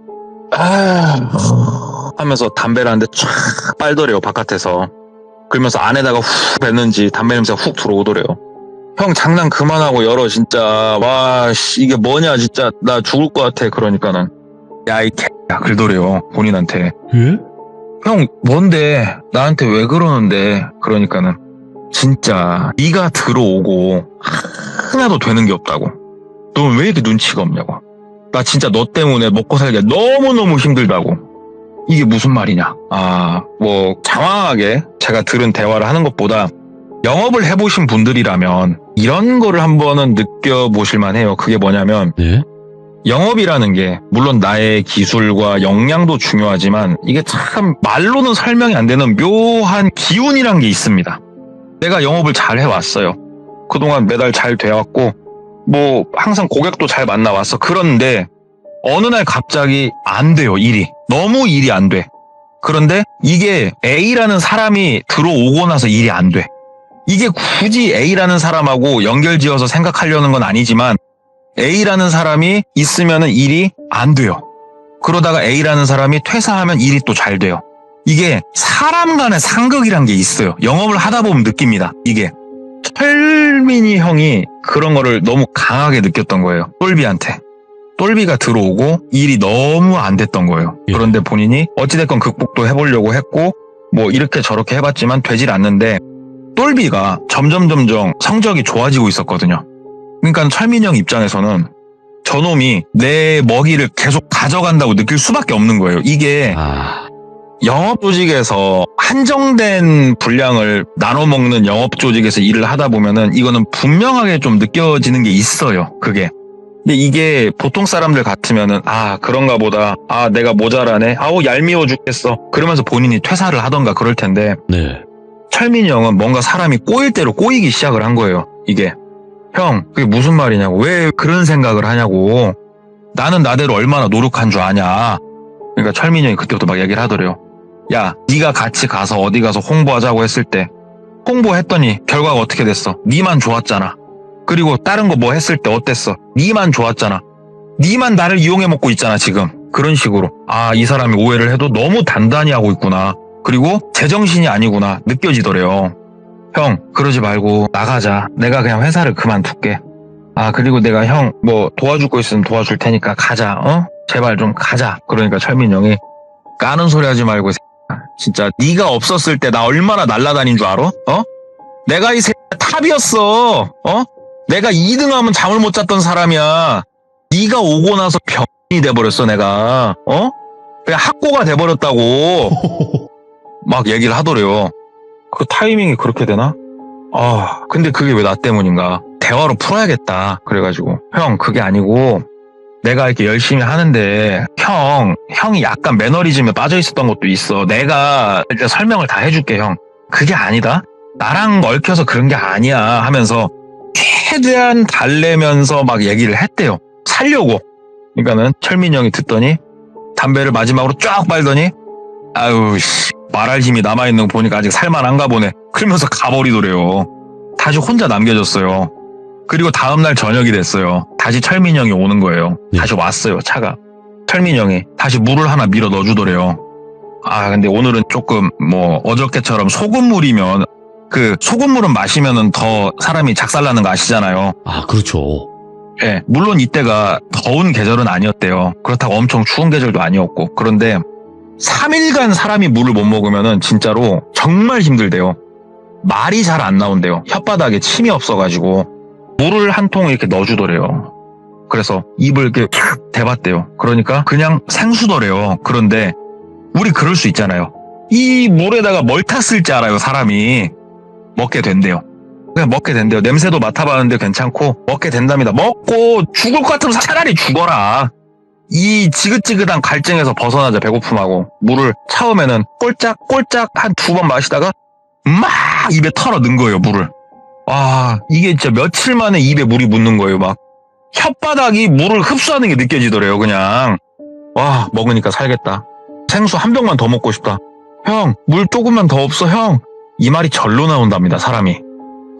하면서 담배를 한 대 쫙 빨더래요. 바깥에서. 그러면서 안에다가 훅 뱉는지 담배 냄새가 훅 들어오더래요. 형 장난 그만하고 열어 진짜. 와 이게 뭐냐 진짜 나 죽을 것 같아. 그러니까는 야 이 개야 그러더래요. 본인한테.
예?
형 뭔데 나한테 왜 그러는데. 그러니까는 진짜 네가 들어오고 하나도 되는 게 없다고. 넌 왜 이렇게 눈치가 없냐고. 나 진짜 너 때문에 먹고 살기가 너무너무 힘들다고. 이게 무슨 말이냐. 뭐 장황하게 제가 들은 대화를 하는 것보다 영업을 해보신 분들이라면 이런 거를 한번은 느껴보실 만해요. 그게 뭐냐면
네?
영업이라는 게 물론 나의 기술과 역량도 중요하지만 이게 참 말로는 설명이 안 되는 묘한 기운이란 게 있습니다. 내가 영업을 잘 해왔어요. 그동안 매달 잘 돼왔고 뭐 항상 고객도 잘 만나왔어. 그런데 어느 날 갑자기 안 돼요. 일이. 너무 일이 안 돼. 그런데 이게 A라는 사람이 들어오고 나서 일이 안 돼. 이게 굳이 A라는 사람하고 연결지어서 생각하려는 건 아니지만 A라는 사람이 있으면 일이 안 돼요. 그러다가 A라는 사람이 퇴사하면 일이 또 잘 돼요. 이게 사람 간의 상극이란 게 있어요. 영업을 하다 보면 느낍니다. 이게 철민이 형이 그런 거를 너무 강하게 느꼈던 거예요. 똘비한테. 똘비가 들어오고 일이 너무 안 됐던 거예요.
예.
그런데 본인이 어찌됐건 극복도 해보려고 했고 뭐 이렇게 저렇게 해봤지만 되질 않는데 똘비가 점점 성적이 좋아지고 있었거든요. 그러니까 철민이 형 입장에서는 저놈이 내 먹이를 계속 가져간다고 느낄 수밖에 없는 거예요. 이게 영업 조직에서 한정된 분량을 나눠 먹는 영업 조직에서 일을 하다 보면은 이거는 분명하게 좀 느껴지는 게 있어요. 그게. 근데 이게 보통 사람들 같으면은 그런가 보다. 내가 모자라네. 얄미워 죽겠어. 그러면서 본인이 퇴사를 하던가 그럴 텐데.
네.
철민이 형은 뭔가 사람이 꼬일 대로 꼬이기 시작을 한 거예요. 이게. 형, 그게 무슨 말이냐고. 왜 그런 생각을 하냐고. 나는 나대로 얼마나 노력한 줄 아냐. 그러니까 철민이 형이 그때부터 막 얘기를 하더래요. 야, 네가 같이 가서 어디 가서 홍보하자고 했을 때 홍보했더니 결과가 어떻게 됐어? 네만 좋았잖아. 그리고 다른 거 뭐 했을 때 어땠어? 네만 좋았잖아. 네만 나를 이용해 먹고 있잖아 지금. 그런 식으로 이 사람이 오해를 해도 너무 단단히 하고 있구나. 그리고 제정신이 아니구나 느껴지더래요. 형 그러지 말고 나가자. 내가 그냥 회사를 그만둘게. 그리고 내가 형 뭐 도와줄 거 있으면 도와줄 테니까 가자. 제발 좀 가자. 그러니까 철민 형이 까는 소리 하지 말고 진짜 네가 없었을 때 나 얼마나 날라다닌 줄 알아? 내가 이 탑이었어. 내가 2등하면 잠을 못 잤던 사람이야. 네가 오고 나서 병이 돼버렸어 내가. 그냥 학고가 돼버렸다고. 막 얘기를 하더래요. 그 타이밍이 그렇게 되나? 근데 그게 왜 나 때문인가? 대화로 풀어야겠다. 그래가지고 형 그게 아니고 내가 이렇게 열심히 하는데 형이 약간 매너리즘에 빠져 있었던 것도 있어. 내가 일단 설명을 다 해줄게 형. 그게 아니다. 나랑 얽혀서 그런 게 아니야 하면서 최대한 달래면서 막 얘기를 했대요. 살려고. 그러니까는 철민이 형이 듣더니 담배를 마지막으로 쫙 빨더니 말할 힘이 남아있는 거 보니까 아직 살만한가 보네. 그러면서 가버리더래요. 다시 혼자 남겨졌어요. 그리고 다음날 저녁이 됐어요. 다시 철민이 형이 오는 거예요. 다시 왔어요 차가. 철민이 형이 다시 물을 하나 밀어 넣어주더래요. 근데 오늘은 조금 뭐 어저께처럼 소금물이면 그 소금물은 마시면은 더 사람이 작살나는 거 아시잖아요.
그렇죠.
예, 물론 이때가 더운 계절은 아니었대요. 그렇다고 엄청 추운 계절도 아니었고. 그런데 3일간 사람이 물을 못 먹으면은 진짜로 정말 힘들대요. 말이 잘 안 나온대요. 혓바닥에 침이 없어가지고 물을 한 통 이렇게 넣어주더래요. 그래서 입을 이렇게 탁 대봤대요. 그러니까 그냥 생수더래요. 그런데 우리 그럴 수 있잖아요. 이 물에다가 뭘 탔을 줄 알아요, 사람이. 먹게 된대요. 그냥 먹게 된대요. 냄새도 맡아봤는데 괜찮고 먹게 된답니다. 먹고 죽을 것 같으면 차라리 죽어라. 이 지긋지긋한 갈증에서 벗어나자. 배고픔하고 물을 처음에는 꼴짝꼴짝 한 2번 마시다가 막 입에 털어 넣은 거예요, 물을. 아, 이게 진짜 며칠 만에 입에 물이 묻는 거예요. 막 혓바닥이 물을 흡수하는 게 느껴지더래요. 그냥 와, 먹으니까 살겠다. 생수 한 병만 더 먹고 싶다. 형, 물 조금만 더 없어, 형. 이 말이 절로 나온답니다, 사람이.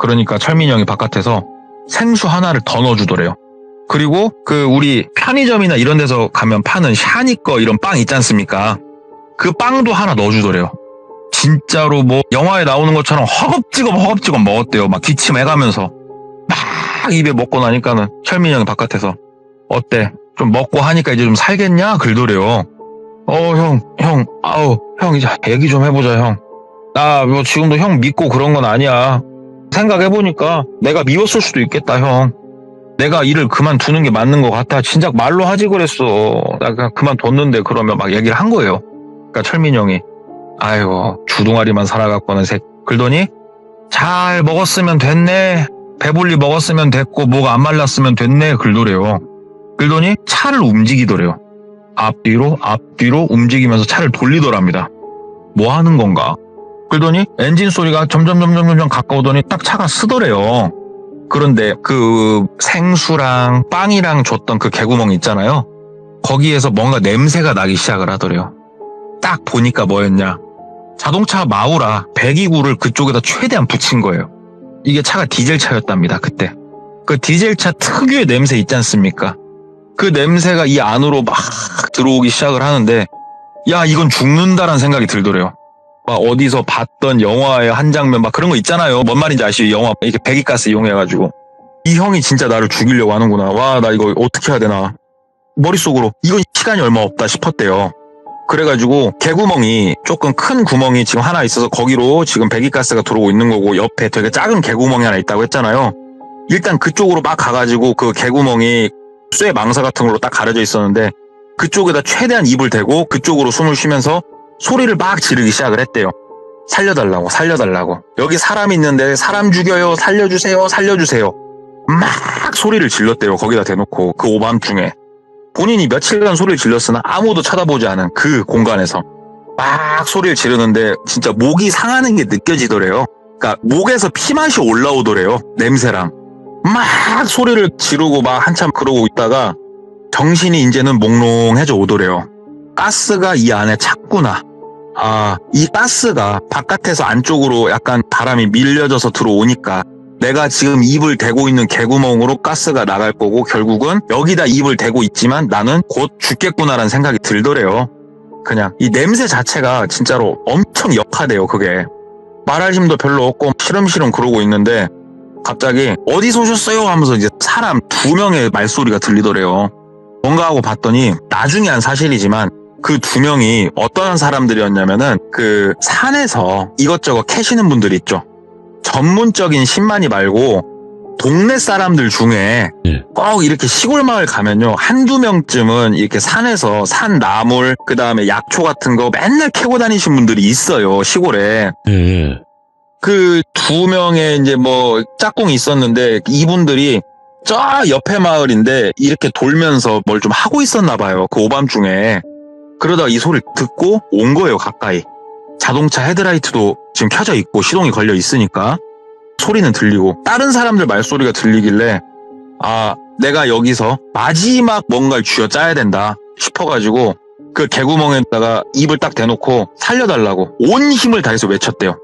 그러니까 철민이 형이 바깥에서 생수 하나를 더 넣어주더래요. 그리고 우리 편의점이나 이런 데서 가면 파는 샤니 거 이런 빵 있지 않습니까? 그 빵도 하나 넣어주더래요. 진짜로 뭐 영화에 나오는 것처럼 허겁지겁 먹었대요. 막 기침해가면서 막 입에 먹고 나니까는 철민이 형이 바깥에서 어때? 좀 먹고 하니까 이제 좀 살겠냐? 그러더래요. 형 이제 얘기 좀 해보자, 형. 나 뭐 지금도 형 믿고 그런 건 아니야. 생각해보니까 내가 미웠을 수도 있겠다, 형. 내가 일을 그만두는 게 맞는 것 같아. 진작 말로 하지 그랬어. 나 그냥 그만뒀는데 그러면 막 얘기를 한 거예요. 그러니까 철민이 형이 아이고 주둥아리만 살아갖고는 그러더니 잘 먹었으면 됐네. 배불리 먹었으면 됐고 뭐가 안 말랐으면 됐네. 그러더래요. 그러더니 차를 움직이더래요. 앞뒤로 움직이면서 차를 돌리더랍니다. 뭐 하는 건가? 그러더니 엔진 소리가 점점 가까우더니 딱 차가 쓰더래요. 그런데 그 생수랑 빵이랑 줬던 그 개구멍 있잖아요. 거기에서 뭔가 냄새가 나기 시작을 하더래요. 딱 보니까 뭐였냐. 자동차 마우라 배기구를 그쪽에다 최대한 붙인 거예요. 이게 차가 디젤차였답니다, 그때. 그 디젤차 특유의 냄새 있지 않습니까? 그 냄새가 이 안으로 막 들어오기 시작을 하는데 야, 이건 죽는다라는 생각이 들더래요. 막 어디서 봤던 영화의 한 장면 막 그런 거 있잖아요. 뭔 말인지 아시죠? 영화 이렇게 배기가스 이용해가지고 이 형이 진짜 나를 죽이려고 하는구나. 와, 나 이거 어떻게 해야 되나. 머릿속으로 이건 시간이 얼마 없다 싶었대요. 그래가지고 개구멍이 조금 큰 구멍이 지금 하나 있어서 거기로 지금 배기가스가 들어오고 있는 거고 옆에 되게 작은 개구멍이 하나 있다고 했잖아요. 일단 그쪽으로 막 가가지고 그 개구멍이 쇠 망사 같은 걸로 딱 가려져 있었는데 그쪽에다 최대한 입을 대고 그쪽으로 숨을 쉬면서 소리를 막 지르기 시작을 했대요. 살려달라고. 여기 사람 있는데 사람 죽여요. 살려주세요. 막 소리를 질렀대요. 거기다 대놓고 그 오밤중에. 본인이 며칠간 소리를 질렀으나 아무도 쳐다보지 않은 그 공간에서 막 소리를 지르는데 진짜 목이 상하는 게 느껴지더래요. 그러니까 목에서 피맛이 올라오더래요. 냄새랑. 막 소리를 지르고 막 한참 그러고 있다가 정신이 이제는 몽롱해져 오더래요. 가스가 이 안에 찼구나. 아, 이 가스가 바깥에서 안쪽으로 약간 바람이 밀려져서 들어오니까 내가 지금 입을 대고 있는 개구멍으로 가스가 나갈 거고 결국은 여기다 입을 대고 있지만 나는 곧 죽겠구나라는 생각이 들더래요. 그냥 이 냄새 자체가 진짜로 엄청 역하대요. 그게 말할 힘도 별로 없고 시름시름 그러고 있는데 갑자기 어디서 오셨어요? 하면서 이제 사람 2명의 말소리가 들리더래요. 뭔가 하고 봤더니 나중에 한 사실이지만 그 2명이 어떠한 사람들이었냐면은 그 산에서 이것저것 캐시는 분들이 있죠. 전문적인 신만이 말고 동네 사람들 중에 꼭 이렇게 시골 마을 가면요. 1-2명쯤은 이렇게 산에서 산 나물 그다음에 약초 같은 거 맨날 캐고 다니신 분들이 있어요. 시골에. 그 2명의 이제 뭐 짝꿍이 있었는데 이분들이 저 옆에 마을인데 이렇게 돌면서 뭘 좀 하고 있었나 봐요. 그 오밤중에. 그러다가 이 소리를 듣고 온 거예요. 가까이. 자동차 헤드라이트도 지금 켜져 있고 시동이 걸려 있으니까 소리는 들리고 다른 사람들 말소리가 들리길래 아, 내가 여기서 마지막 뭔가를 쥐어짜야 된다 싶어가지고 그 개구멍에다가 입을 딱 대놓고 살려달라고 온 힘을 다해서 외쳤대요.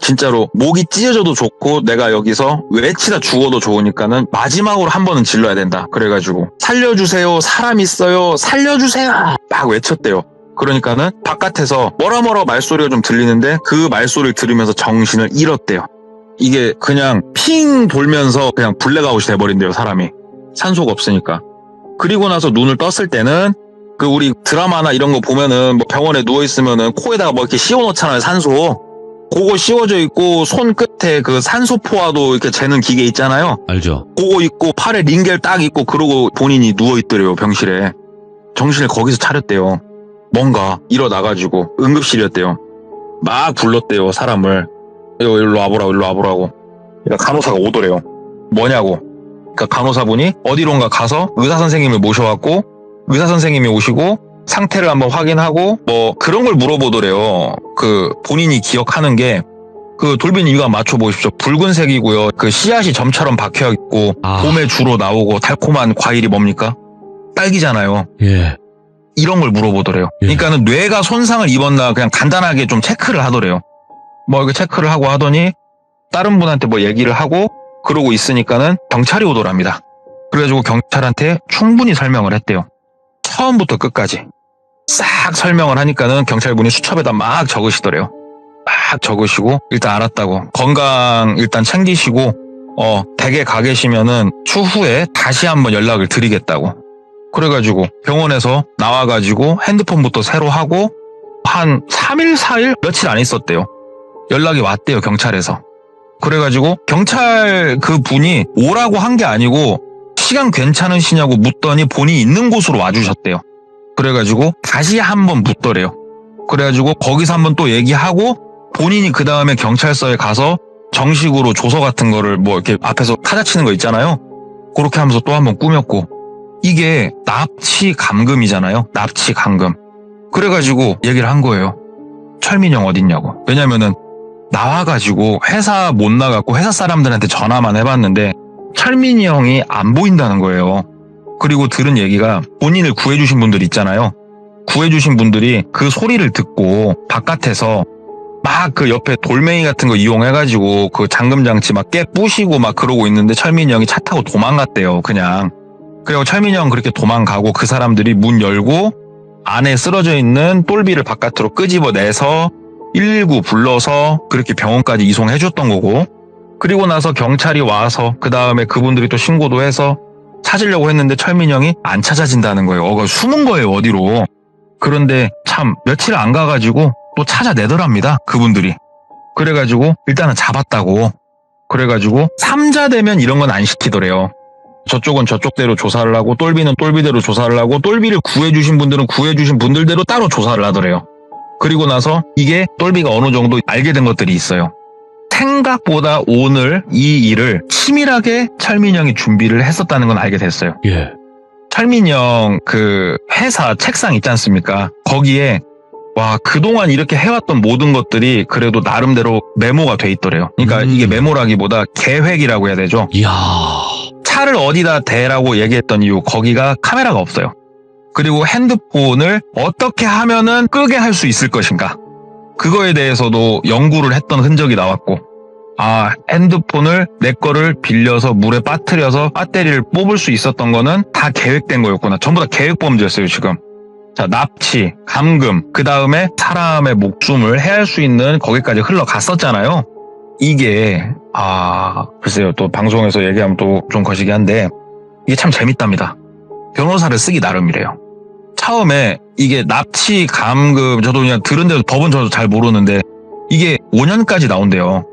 진짜로 목이 찢어져도 좋고 내가 여기서 외치다 죽어도 좋으니까는 마지막으로 한 번은 질러야 된다. 그래가지고 살려주세요. 사람 있어요. 살려주세요. 막 외쳤대요. 그러니까는 바깥에서 뭐라 말소리가 좀 들리는데 그 말소리를 들으면서 정신을 잃었대요. 이게 그냥 핑 돌면서 그냥 블랙아웃이 돼버린대요. 사람이. 산소가 없으니까. 그리고 나서 눈을 떴을 때는 그 우리 드라마나 이런 거 보면은 뭐 병원에 누워있으면은 코에다가 뭐 이렇게 씌워놓잖아요. 산소. 그거 씌워져 있고 손 끝에 그 산소포화도 이렇게 재는 기계 있잖아요.
알죠?
그거 있고 팔에 링겔 딱 있고 그러고 본인이 누워있더래요. 병실에. 정신을 거기서 차렸대요. 뭔가 일어나가지고 응급실이었대요. 막 불렀대요. 사람을. 일로 와보라고. 그러니까 간호사가 오더래요. 뭐냐고. 그러니까 간호사분이 어디론가 가서 의사선생님을 모셔왔고 의사선생님이 오시고 상태를 한번 확인하고 뭐 그런 걸 물어보더래요. 그 본인이 기억하는 게 그 돌빈 이거 맞춰보십시오. 붉은색이고요. 그 씨앗이 점처럼 박혀있고 봄에 주로 나오고 달콤한 과일이 뭡니까? 딸기잖아요.
예.
이런 걸 물어보더래요.
예.
그러니까는 뇌가 손상을 입었나 그냥 간단하게 좀 체크를 하더래요. 뭐 이렇게 체크를 하고 하더니 다른 분한테 뭐 얘기를 하고 그러고 있으니까는 경찰이 오더랍니다. 그래가지고 경찰한테 충분히 설명을 했대요. 처음부터 끝까지 싹 설명을 하니까는 경찰분이 수첩에다 막 적으시더래요. 막 적으시고 일단 알았다고. 건강 일단 챙기시고 댁에 가 계시면은 추후에 다시 한번 연락을 드리겠다고. 그래가지고 병원에서 나와가지고 핸드폰부터 새로 하고 한 3일 4일 며칠 안 있었대요. 연락이 왔대요. 경찰에서. 그래가지고 경찰 그 분이 오라고 한 게 아니고 시간 괜찮으시냐고 묻더니 본인이 있는 곳으로 와주셨대요. 그래가지고 다시 한번 묻더래요. 그래가지고 거기서 한번 또 얘기하고 본인이 그 다음에 경찰서에 가서 정식으로 조서 같은 거를 뭐 이렇게 앞에서 타자 치는 거 있잖아요. 그렇게 하면서 또 한번 꾸몄고 이게 납치 감금이잖아요. 납치 감금. 그래가지고 얘기를 한 거예요. 철민영 어딨냐고. 왜냐면은 나와가지고 회사 못 나갔고 회사 사람들한테 전화만 해봤는데 철민이 형이 안 보인다는 거예요. 그리고 들은 얘기가 본인을 구해주신 분들 있잖아요. 구해주신 분들이 그 소리를 듣고 바깥에서 막 그 옆에 돌멩이 같은 거 이용해가지고 그 잠금장치 막 깨 부시고 막 그러고 있는데 철민이 형이 차 타고 도망갔대요. 그냥. 그리고 철민이 형 그렇게 도망가고 그 사람들이 문 열고 안에 쓰러져 있는 똘비를 바깥으로 끄집어내서 119 불러서 그렇게 병원까지 이송해줬던 거고 그리고 나서 경찰이 와서 그 다음에 그분들이 또 신고도 해서 찾으려고 했는데 철민이 형이 안 찾아진다는 거예요. 숨은 거예요. 어디로. 그런데 참 며칠 안 가가지고 또 찾아내더랍니다. 그분들이. 그래가지고 일단은 잡았다고. 그래가지고 3자 되면 이런 건 안 시키더래요. 저쪽은 저쪽대로 조사를 하고 똘비는 똘비대로 조사를 하고 똘비를 구해주신 분들은 구해주신 분들대로 따로 조사를 하더래요. 그리고 나서 이게 똘비가 어느 정도 알게 된 것들이 있어요. 생각보다 오늘 이 일을 치밀하게 철민영이 준비를 했었다는 건 알게 됐어요.
예.
철민영 그 회사 책상 있지 않습니까? 거기에 와 그동안 이렇게 해왔던 모든 것들이 그래도 나름대로 메모가 돼 있더래요. 그러니까 이게 메모라기보다 계획이라고 해야 되죠.
이야.
차를 어디다 대라고 얘기했던 이유 거기가 카메라가 없어요. 그리고 핸드폰을 어떻게 하면은 끄게 할 수 있을 것인가. 그거에 대해서도 연구를 했던 흔적이 나왔고 핸드폰을 내 거를 빌려서 물에 빠뜨려서 배터리를 뽑을 수 있었던 거는 다 계획된 거였구나. 전부 다 계획범죄였어요 지금. 자, 납치, 감금, 그 다음에 사람의 목숨을 해할 수 있는 거기까지 흘러갔었잖아요. 이게 글쎄요. 또 방송에서 얘기하면 또 좀 거시기 한데 이게 참 재밌답니다. 변호사를 쓰기 나름이래요. 처음에 이게 납치, 감금 저도 그냥 들은 데도 법은 저도 잘 모르는데 이게 5년까지 나온대요.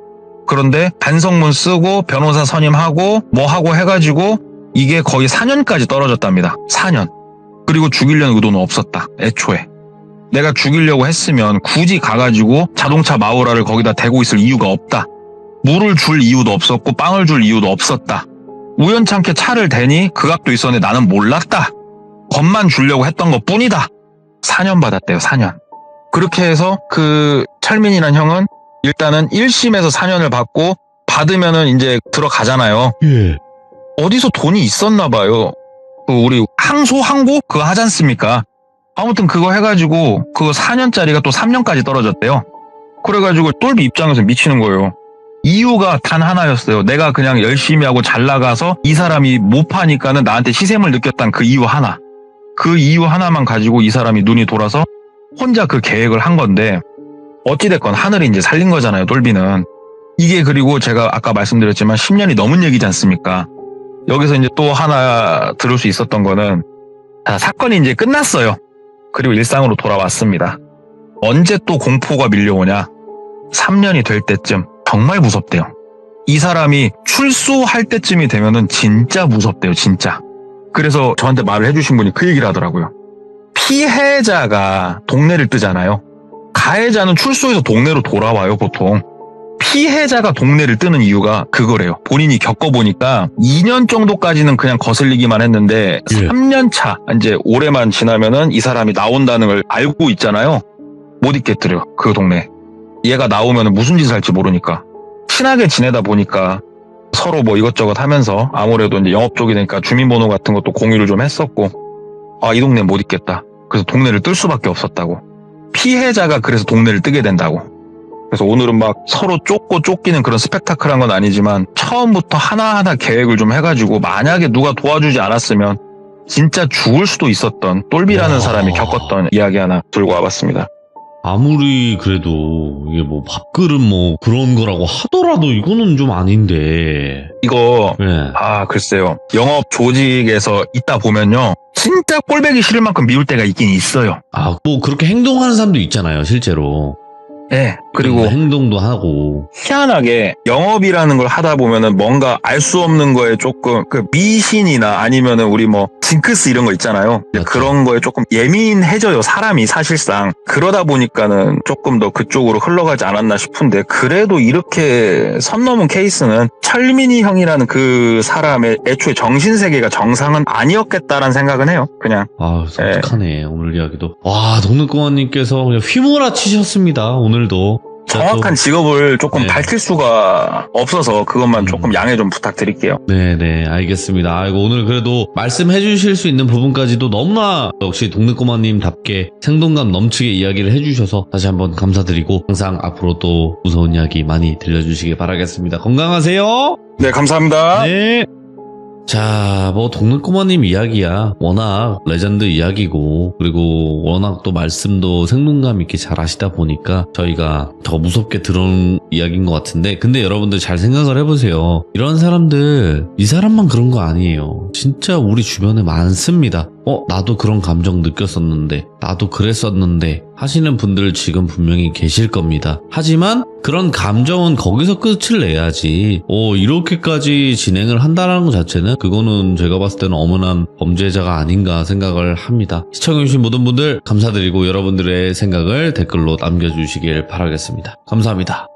그런데 반성문 쓰고 변호사 선임하고 뭐 하고 해가지고 이게 거의 4년까지 떨어졌답니다. 4년. 그리고 죽이려는 의도는 없었다. 애초에. 내가 죽이려고 했으면 굳이 가가지고 자동차 마우라를 거기다 대고 있을 이유가 없다. 물을 줄 이유도 없었고 빵을 줄 이유도 없었다. 우연찮게 차를 대니 그 각도 있었는데 나는 몰랐다. 겁만 주려고 했던 것 뿐이다. 4년 받았대요. 4년. 그렇게 해서 그 철민이란 형은 일단은 1심에서 4년을 받고 받으면은 이제 들어가잖아요.
예.
어디서 돈이 있었나 봐요. 그 우리 항소 그거 하지 않습니까? 아무튼 그거 해가지고 그거 4년짜리가 또 3년까지 떨어졌대요. 그래가지고 똘비 입장에서 미치는 거예요. 이유가 단 하나였어요. 내가 그냥 열심히 하고 잘 나가서 이 사람이 못 파니까는 나한테 시샘을 느꼈다는 그 이유 하나. 그 이유 하나만 가지고 이 사람이 눈이 돌아서 혼자 그 계획을 한 건데 어찌됐건 하늘이 이제 살린 거잖아요. 똘비는. 이게 그리고 제가 아까 말씀드렸지만 10년이 넘은 얘기지 않습니까? 여기서 이제 또 하나 들을 수 있었던 거는 사건이 이제 끝났어요. 그리고 일상으로 돌아왔습니다. 언제 또 공포가 밀려오냐? 3년이 될 때쯤 정말 무섭대요. 이 사람이 출소할 때쯤이 되면은 진짜 무섭대요, 진짜. 그래서 저한테 말을 해주신 분이 그 얘기를 하더라고요. 피해자가 동네를 뜨잖아요. 가해자는 출소해서 동네로 돌아와요, 보통. 피해자가 동네를 뜨는 이유가 그거래요. 본인이 겪어보니까 2년 정도까지는 그냥 거슬리기만 했는데
예.
3년 차, 이제 올해만 지나면은 이 사람이 나온다는 걸 알고 있잖아요. 못 있겠더래요, 그 동네. 얘가 나오면 무슨 짓을 할지 모르니까. 친하게 지내다 보니까 서로 뭐 이것저것 하면서 아무래도 이제 영업 쪽이 되니까 주민번호 같은 것도 공유를 좀 했었고, 아, 이 동네 못 있겠다. 그래서 동네를 뜰 수밖에 없었다고. 피해자가 그래서 동네를 뜨게 된다고. 그래서 오늘은 막 서로 쫓고 쫓기는 그런 스펙타클한 건 아니지만 처음부터 하나하나 계획을 좀 해가지고 만약에 누가 도와주지 않았으면 진짜 죽을 수도 있었던 똘비라는
와.
사람이 겪었던 이야기 하나 들고 와봤습니다.
아무리 그래도 이게 뭐 밥그릇 뭐 그런 거라고 하더라도 이거는 좀 아닌데.
이거
예.
글쎄요. 영업 조직에서 있다 보면요. 진짜 꼴배기 싫을 만큼 미울 때가 있긴 있어요.
아, 뭐 그렇게 행동하는 사람도 있잖아요, 실제로.
네. 그리고
행동도 하고.
희한하게 영업이라는 걸 하다 보면은 뭔가 알 수 없는 거에 조금 그 미신이나 아니면은 우리 뭐 징크스 이런 거 있잖아요.
맞죠.
그런 거에 조금 예민해져요, 사람이 사실상. 그러다 보니까는 조금 더 그쪽으로 흘러가지 않았나 싶은데 그래도 이렇게 선 넘은 케이스는 철민이 형이라는 그 사람의 애초에 정신세계가 정상은 아니었겠다라는 생각은 해요. 그냥.
아, 솔직하네, 오늘 이야기도. 와, 동네꼬마님께서 그냥 휘몰아치셨습니다, 오늘도.
정확한 직업을 조금
네.
밝힐 수가 없어서 그것만 조금 양해 좀 부탁드릴게요.
네네, 알겠습니다. 아이고, 오늘 그래도 말씀해 주실 수 있는 부분까지도 너무나 역시 동네꼬마님답게 생동감 넘치게 이야기를 해주셔서 다시 한번 감사드리고 항상 앞으로 또 무서운 이야기 많이 들려주시길 바라겠습니다. 건강하세요.
네, 감사합니다.
네. 자, 뭐 동물꼬마님 이야기야 워낙 레전드 이야기고 그리고 워낙 또 말씀도 생동감 있게 잘 하시다 보니까 저희가 더 무섭게 들은 이야기인 것 같은데, 근데 여러분들 잘 생각을 해보세요. 이런 사람들, 이 사람만 그런 거 아니에요. 진짜 우리 주변에 많습니다. 나도 그런 감정 느꼈었는데, 나도 그랬었는데 하시는 분들 지금 분명히 계실 겁니다. 하지만 그런 감정은 거기서 끝을 내야지 이렇게까지 진행을 한다는 것 자체는 그거는 제가 봤을 때는 엄연한 범죄자가 아닌가 생각을 합니다. 시청해주신 모든 분들 감사드리고 여러분들의 생각을 댓글로 남겨주시길 바라겠습니다. 감사합니다.